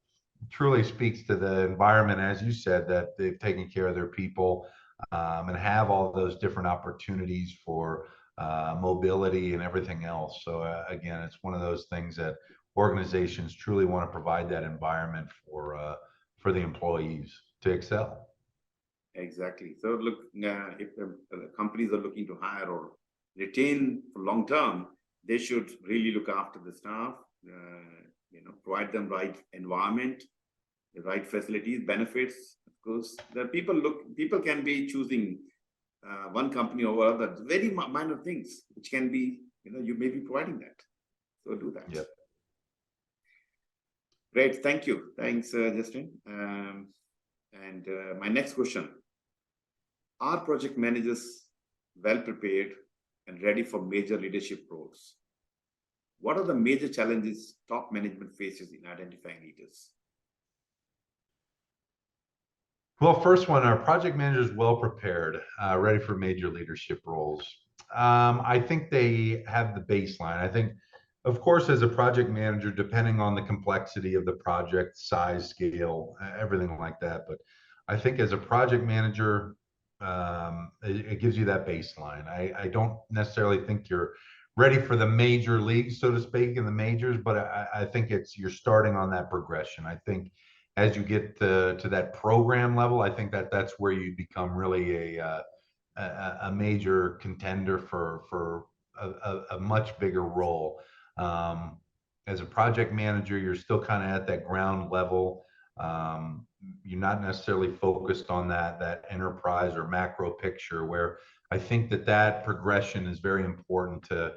truly speaks to the environment, as you said, that they've taken care of their people, and have all those different opportunities for mobility and everything else. So again, it's one of those things that organizations truly want to provide that environment for the employees to excel. Exactly. So look, if companies are looking to hire or retain for long term, they should really look after the staff. Provide them right environment, the right facilities, benefits. Of course, the people can be choosing one company over other. Very minor things which can be, you may be providing that. So do that. Yep. Great. Thank you. Thanks, Justin. And my next question: are project managers well prepared and ready for major leadership roles? What are the major challenges top management faces in identifying leaders? Well, first one, are project managers well prepared, ready for major leadership roles? I think they have the baseline. I think, of course, as a project manager, depending on the complexity of the project, size, scale, everything like that. But I think as a project manager, it gives you that baseline. I don't necessarily think you're ready for the major leagues, so to speak, in the majors, but I think you're starting on that progression. I think as you get to that program level, I think that's where you become really a major contender for a much bigger role. As a project manager, you're still kind of at that ground level. You're not necessarily focused on that enterprise or macro picture, where I think that progression is very important to,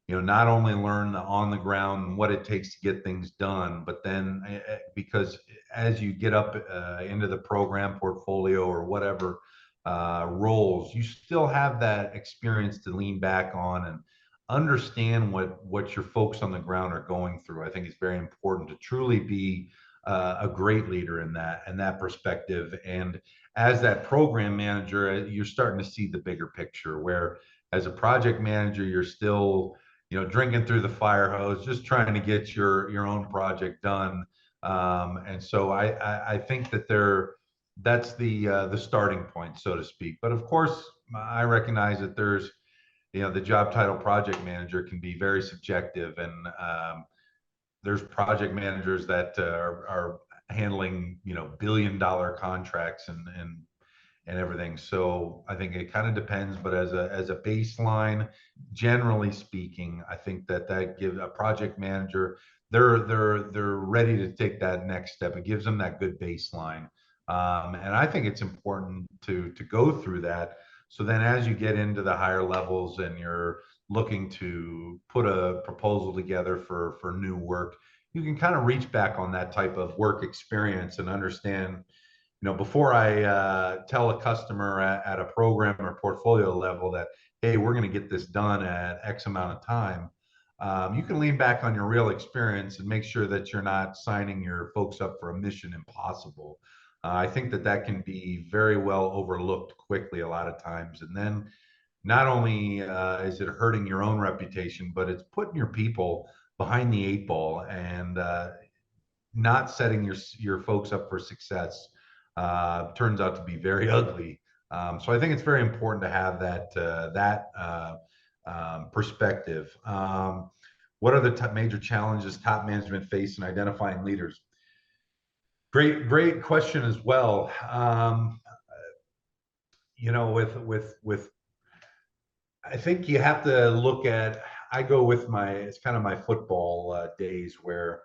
not only learn on the ground what it takes to get things done, but then because as you get up into the program portfolio or whatever roles, you still have that experience to lean back on and understand what your folks on the ground are going through. I think it's very important to truly be a great leader in that perspective. And as that program manager, you're starting to see the bigger picture, where as a project manager, you're still drinking through the fire hose, just trying to get your own project done. And so I think that's the starting point, so to speak. But of course, I recognize that there's, the job title project manager can be very subjective, and there's project managers that are handling, billion-dollar contracts and everything. So I think it kind of depends, but as a baseline, generally speaking, I think that gives a project manager, they're ready to take that next step. It gives them that good baseline. And I think it's important to go through that. So then as you get into the higher levels and you're looking to put a proposal together for new work, you can kind of reach back on that type of work experience and understand, before I tell a customer at a program or portfolio level that, hey, we're going to get this done at X amount of time, you can lean back on your real experience and make sure that you're not signing your folks up for a mission impossible. I think that can be very well overlooked quickly a lot of times. And then not only is it hurting your own reputation, but it's putting your people behind the eight ball and not setting your folks up for success. Turns out to be very ugly. So I think it's very important to have that perspective. What are the major challenges top management face in identifying leaders? Great question as well. With I think you have to look at. I go with it's kind of my football days, where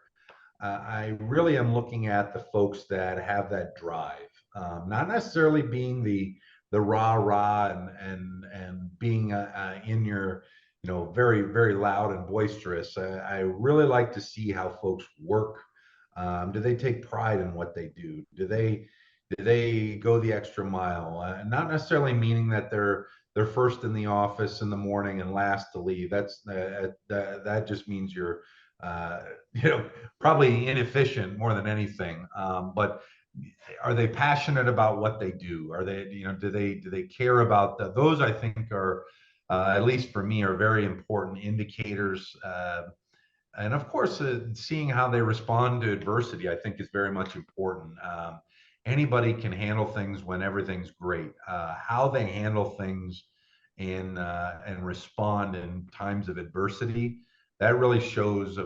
I really am looking at the folks that have that drive, not necessarily being the rah and being in your, very, very loud and boisterous. I really like to see how folks work. Do they take pride in what they do? Do they go the extra mile? Not necessarily meaning that they're first in the office in the morning and last to leave. That just means you're probably inefficient more than anything. But are they passionate about what they do? Are they, do they care about those? I think are, at least for me, are very important indicators. And of course, seeing how they respond to adversity, I think, is very much important. Anybody can handle things when everything's great. How they handle things and respond in times of adversity, that really shows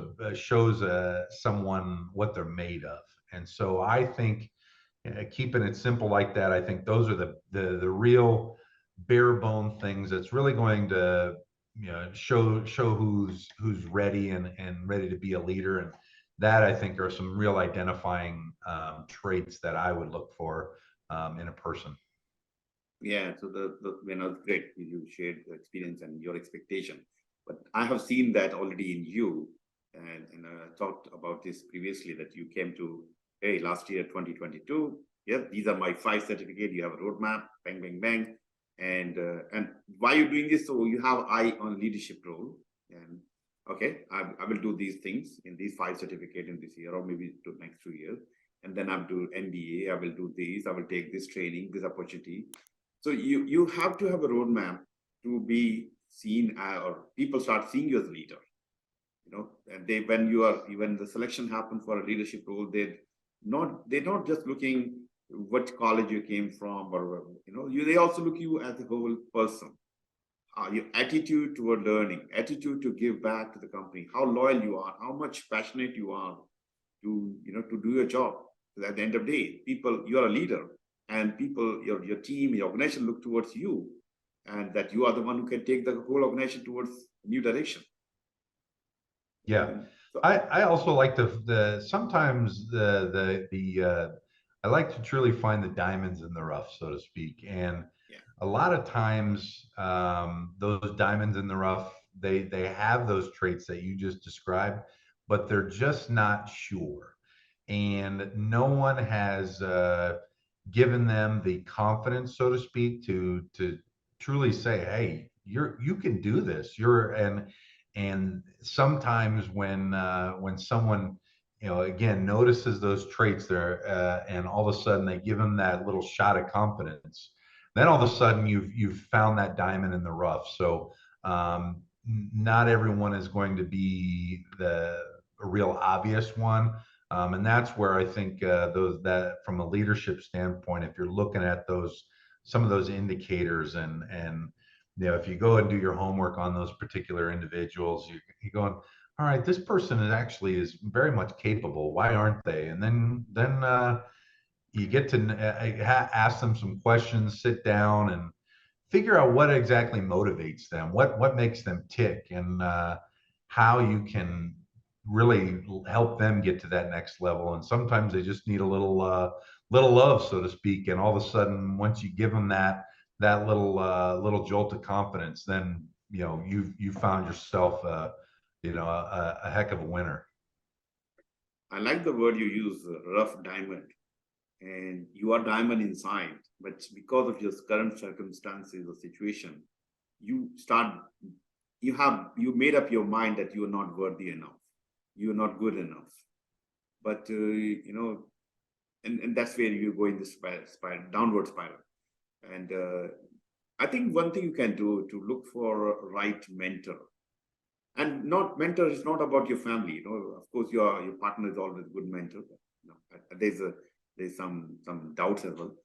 someone what they're made of. And so I think keeping it simple like that, I think those are the real bare bone things that's really going to show who's ready and ready to be a leader. And that, I think, are some real identifying traits that I would look for in a person. Yeah, so great you shared the experience and your expectation, but I have seen that already in you, and I talked about this previously, that you came to, hey, last year 2022, yeah, these are my 5 certificates. You have a roadmap, bang bang bang, and why are you doing this? So you have eye on leadership role, and okay, I will do these things in these 5 certificates in this year, or maybe to next 2 years, and then I'll do MBA. I will do this. I will take this training, this opportunity. So you have to have a roadmap to be seen, or people start seeing you as a leader. And when the selection happens for a leadership role, they're not just looking what college you came from, or they also look you as a whole person. Your attitude toward learning, attitude to give back to the company, how loyal you are, how much passionate you are to do your job. So at the end of the day, people, you are a leader, and people, your team, your organization look towards you, and that you are the one who can take the whole organization towards a new direction. Yeah. So, I also like sometimes I like to truly find the diamonds in the rough, so to speak. And yeah, a lot of times, those diamonds in the rough, they have those traits that you just described, but they're just not sure. And no one has given them the confidence, so to speak, to truly say, "Hey, you can do this." And sometimes when someone again notices those traits there, and all of a sudden they give them that little shot of confidence, then all of a sudden you've found that diamond in the rough. So not everyone is going to be a real obvious one. And that's where I think that from a leadership standpoint, if you're looking at some of those indicators, and if you go and do your homework on those particular individuals, you're going, all right, this person is very much capable. Why aren't they? And then you get to ask them some questions, sit down, and figure out what exactly motivates them, what makes them tick, and how you can really help them get to that next level. And sometimes they just need a little love, so to speak. And all of a sudden, once you give them that little jolt of confidence, then you found yourself a heck of a winner. I like the word you use, rough diamond. And you are diamond inside, but because of your current circumstances or situation, you made up your mind that you are not worthy enough, you are not good enough. But and that's where you go in this spiral, downward spiral. And I think one thing you can do to look for a right mentor. And not mentor is not about your family. Of course, your partner is always a good mentor. There's some doubts as well.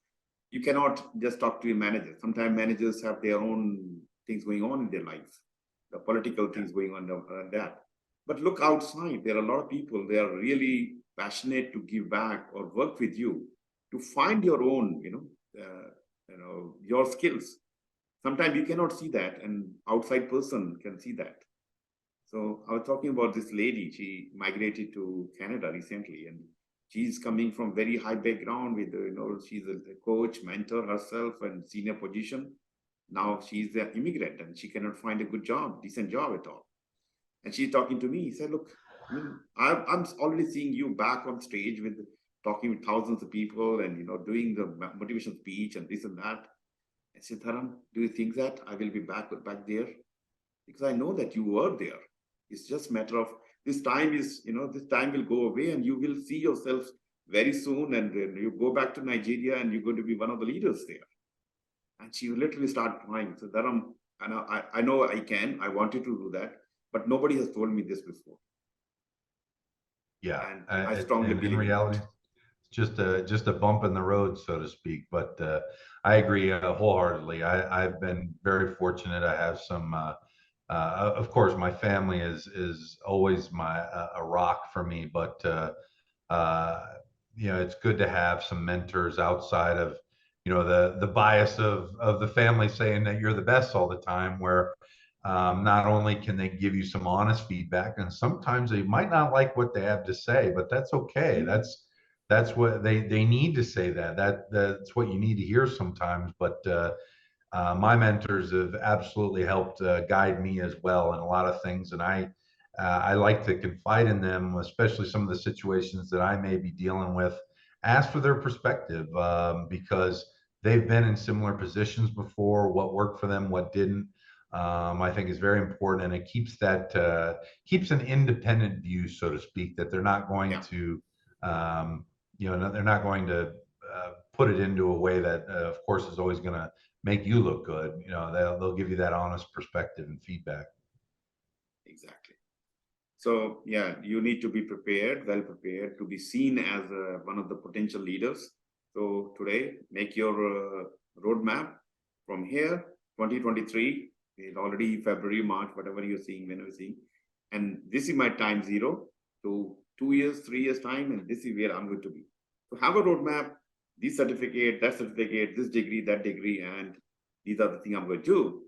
You cannot just talk to your manager. Sometimes managers have their own things going on in their lives, the political things going on that. But look outside. There are a lot of people. They are really passionate to give back or work with you to find your own, your skills. Sometimes you cannot see that, and outside person can see that. So I was talking about this lady. She migrated to Canada recently, and she's coming from very high background with, she's a coach, mentor herself, and senior position. Now she's an immigrant, and she cannot find a good job, decent job at all. And she's talking to me. He said, "Look, I'm already seeing you back on stage with talking with thousands of people, and doing the motivation speech and this and that." I said, "Dharam, do you think that I will be back there? Because I know that you were there. It's just a matter of this time this time will go away, and you will see yourself very soon, and then you go back to Nigeria, and you're going to be one of the leaders there." And she literally started crying. So Dharam, I know I wanted to do that, but nobody has told me this before. Yeah, and I strongly believe in reality, it's just a bump in the road, so to speak. But I agree wholeheartedly. I've been very fortunate. I have some. Of course, my family is always a rock for me, but it's good to have some mentors outside of the bias of the family saying that you're the best all the time, where not only can they give you some honest feedback, and sometimes they might not like what they have to say, but that's okay. That's what they need to say. That's what you need to hear sometimes. But my mentors have absolutely helped guide me as well in a lot of things, and I like to confide in them, especially some of the situations that I may be dealing with. Ask for their perspective, because they've been in similar positions before. What worked for them, what didn't, I think is very important, and it keeps an independent view, so to speak, that they're not going to, they're not going to put it into a way that, of course, is always going to make you look good. They'll give you that honest perspective and feedback. Exactly. So yeah, you need to be prepared, well prepared, to be seen as one of the potential leaders. So today, make your roadmap from here, 2023, it's already February, March, whatever you're seeing, when you're seeing. And this is my time zero to 2 years, 3 years time, and this is where I'm going to be. So have a roadmap, this certificate, that certificate, this degree, that degree, and these are the things I'm going to do.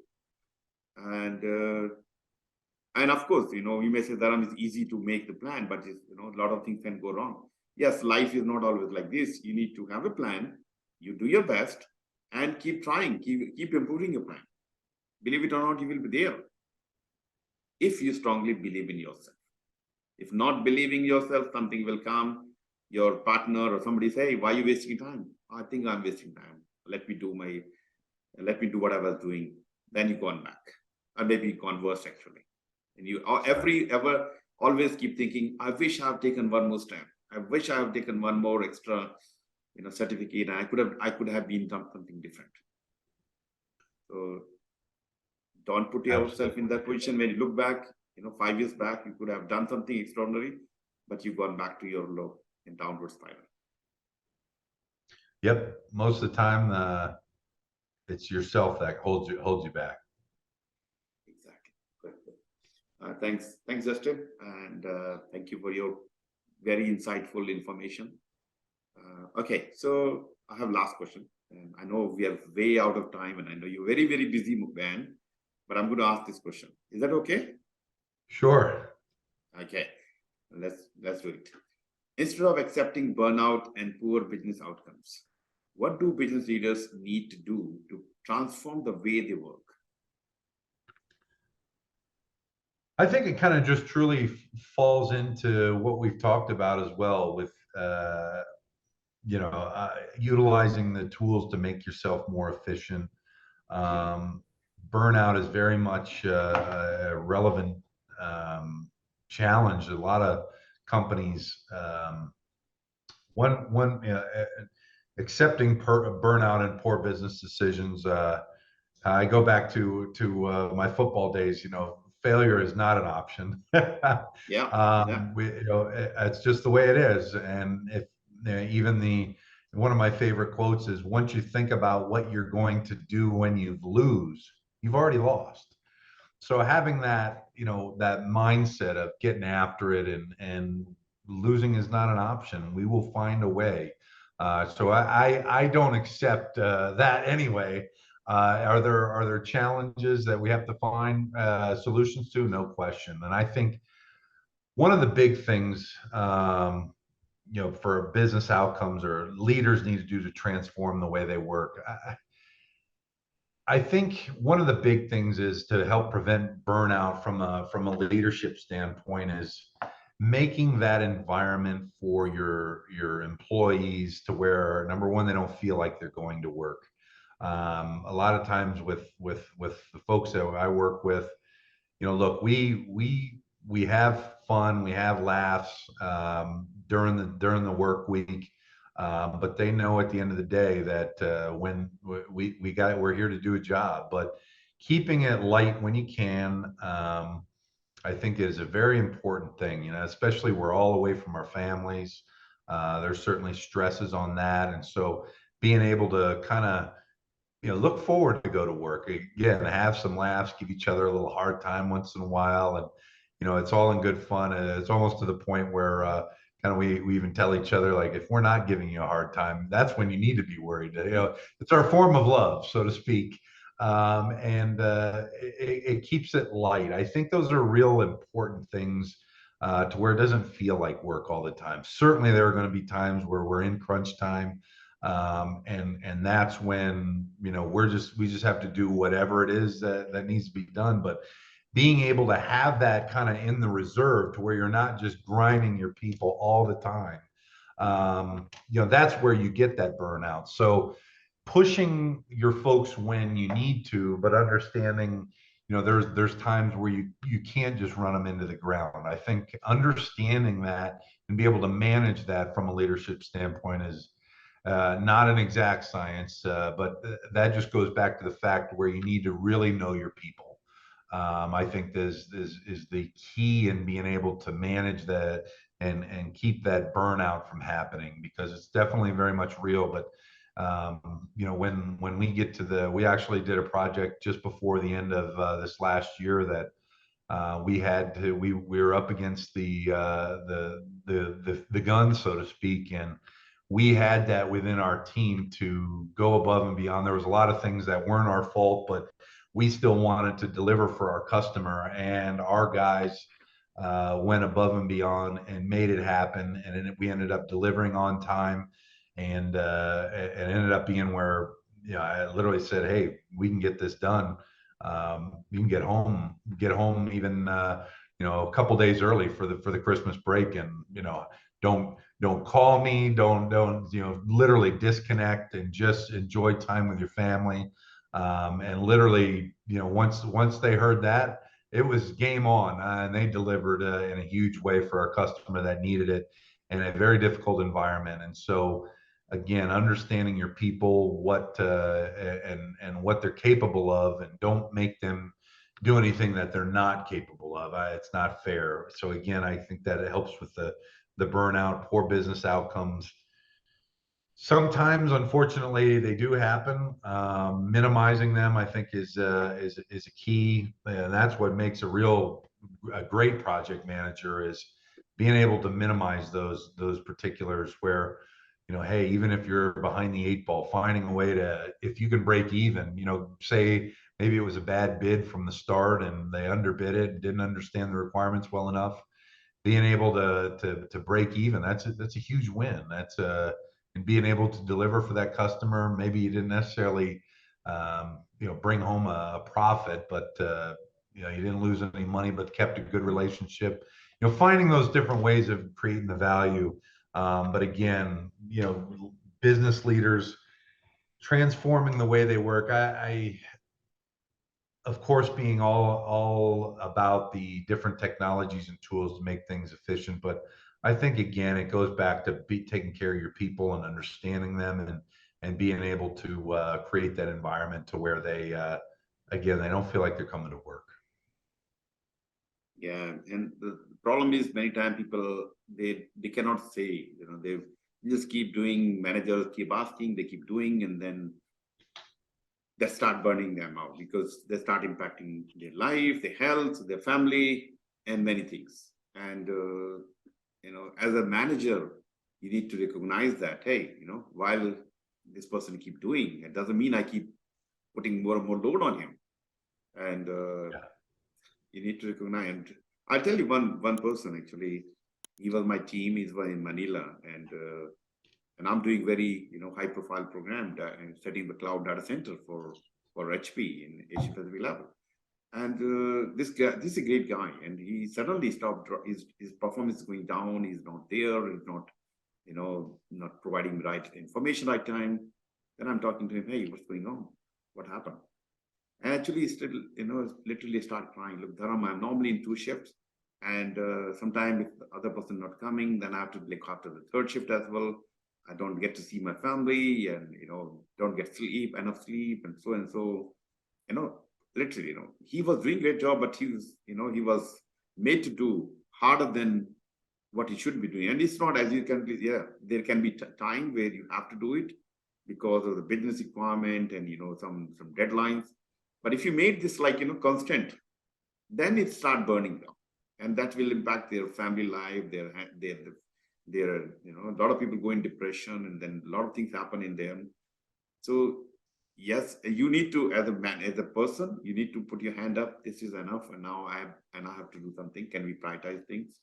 And of course, you may say, Dharam, it's easy to make the plan, but a lot of things can go wrong. Yes, life is not always like this. You need to have a plan. You do your best and keep trying, keep improving your plan. Believe it or not, you will be there if you strongly believe in yourself. If not believing yourself, something will come. Your partner or somebody say, why are you wasting time? I think I'm wasting time. Let me do what I was doing. Then you go on back, or maybe converse actually. And you ever always keep thinking, I wish I have taken one more step. I wish I have taken one more extra, certificate. And I could have been done something different. So don't put yourself in that position. When you look back, 5 years back, you could have done something extraordinary, but you've gone back to your low and downward spiral. Yep. Most of the time, it's yourself that holds you back. Exactly. Thanks, Justin, and thank you for your very insightful information. Okay, so I have last question, and I know we are way out of time, and I know you're very, very busy, man, but I'm going to ask this question. Is that okay? Sure. Okay, let's do it. Instead of accepting burnout and poor business outcomes, what do business leaders need to do to transform the way they work? I think it kind of just truly falls into what we've talked about as well with, utilizing the tools to make yourself more efficient. Burnout is very much a relevant challenge. A lot of companies, accepting burnout and poor business decisions. I go back to my football days. Failure is not an option. It's just the way it is. And if even one of my favorite quotes is, once you think about what you're going to do when you lose, you've already lost. So having that, that mindset of getting after it and losing is not an option. We will find a way. So I don't accept that anyway. Are there challenges that we have to find solutions to? No question. And I think one of the big things, for business outcomes or leaders need to do to transform the way they work. I think one of the big things is to help prevent burnout from a leadership standpoint is making that environment for your employees to where, number one, they don't feel like they're going to work. A lot of times with the folks that I work with, look, we have fun, we have laughs during the work week, but they know at the end of the day that when we're here to do a job, but keeping it light when you can, I think is a very important thing. Especially we're all away from our families. There's certainly stresses on that, and so being able to kind of look forward to go to work again, have some laughs, give each other a little hard time once in a while, and it's all in good fun. And it's almost to the point where kind of we even tell each other, like, if we're not giving you a hard time, that's when you need to be worried. It's our form of love, so to speak, and it keeps it light. I think those are real important things to where it doesn't feel like work all the time. Certainly, there are going to be times where we're in crunch time. And that's when, we just have to do whatever it is that needs to be done. But being able to have that kind of in the reserve to where you're not just grinding your people all the time, that's where you get that burnout. So pushing your folks when you need to, but understanding, there's times where you can't just run them into the ground. I think understanding that and be able to manage that from a leadership standpoint is not an exact science, but that just goes back to the fact where you need to really know your people. I think is the key in being able to manage that and keep that burnout from happening, because it's definitely very much real. But you know, when we get to we actually did a project just before the end of this last year that we were up against the gun, so to speak, and we had that within our team to go above and beyond. There was a lot of things that weren't our fault, but we still wanted to deliver for our customer, and our guys went above and beyond and made it happen. And we ended up delivering on time, and it ended up being where, you know, I literally said, "Hey, we can get this done. You can get home even you know, a couple days early for the Christmas break, and you know, don't call me, don't you know, literally disconnect and just enjoy time with your family." And literally, you know, once they heard that, it was game on, and they delivered in a huge way for our customer that needed it in a very difficult environment. And so, again, understanding your people, what and what they're capable of, and don't make them do anything that they're not capable of. It's not fair. So again, I think that it helps with the burnout, poor business outcomes. Sometimes, unfortunately, they do happen. Minimizing them, I think, is a key, and that's what makes a great project manager, is being able to minimize those particulars where, you know, hey, even if you're behind the eight ball, finding a way to, if you can break even, you know, say maybe it was a bad bid from the start and they underbid it and didn't understand the requirements well enough, being able to break even, that's a huge win. That's and being able to deliver for that customer. Maybe you didn't necessarily you know, bring home a profit, but you know, you didn't lose any money, but kept a good relationship. You know, finding those different ways of creating the value. But again, you know, business leaders transforming the way they work. I of course, being all about the different technologies and tools to make things efficient, but I think again it goes back to taking care of your people and understanding them, and being able to create that environment to where they again, they don't feel like they're coming to work. Yeah, and the problem is many times people they cannot say, you know, they just keep doing. Managers keep asking, they keep doing, and then they start burning them out because they start impacting their life, their health, their family, and many things. And you know, as a manager, you need to recognize that, hey, you know, while this person keep doing, it doesn't mean I keep putting more and more load on him. And Yeah. you need to recognize. And I'll tell you one person actually. He was my team. He's in Manila, and I'm doing very, you know, high profile program and setting the cloud data center for HP in Asia Pacific level. And this guy, this is a great guy, and he suddenly stopped. His performance is going down. He's not there. He's not, you know, not providing the right information right time. Then I'm talking to him. Hey, what's going on? What happened? And actually, he still, you know, literally start crying. Look, Dharam, I'm normally in 2 shifts, and sometimes if the other person not coming, then I have to look after the third shift as well. I don't get to see my family, and you know, don't get enough sleep, and so and so. You know, literally, you know, he was doing a great job, but he was, you know, he was made to do harder than what he should be doing. And it's not, as you can, yeah, there can be time where you have to do it because of the business requirement and, you know, some deadlines. But if you made this like, you know, constant, then it start burning down, and that will impact their family life, their you know, a lot of people go in depression, and then a lot of things happen in them. So yes, you need to, as a man, as a person, you need to put your hand up. This is enough, and now I have to do something. Can we prioritize things?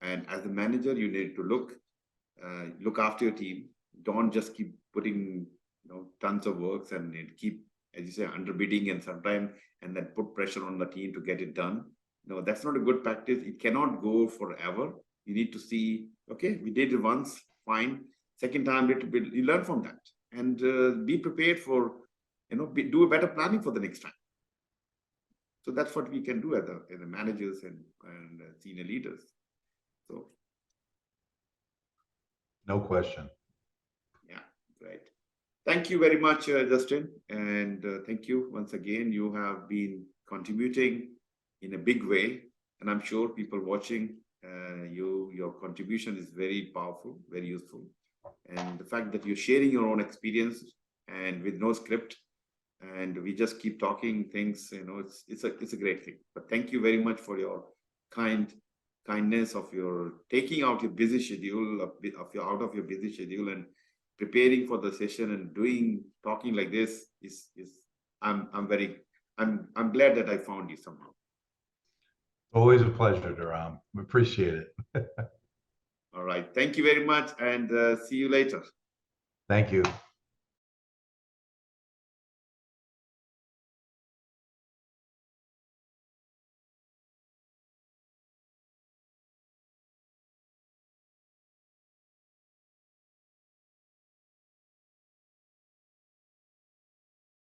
And as a manager, you need to look after your team. Don't just keep putting, you know, tons of works and keep, as you say, underbidding and sometimes, and then put pressure on the team to get it done. No, that's not a good practice. It cannot go forever. You need to see, okay, we did it once, fine. Second time, you learn from that, and be prepared for, you know, do a better planning for the next time. So that's what we can do as the managers and senior leaders. So, No question. yeah, right. Thank you very much, Justin. And thank you once again. You have been contributing in a big way. And I'm sure people watching your contribution is very powerful, very useful. And the fact that you're sharing your own experience and with no script, and we just keep talking things, it's a great thing. But thank you very much for your kindness of your taking out your busy schedule out of your busy schedule and preparing for the session and talking like this is I'm glad that I found you somehow. Always a pleasure, Dharam. Appreciate it. All right. Thank you very much, and see you later. Thank you.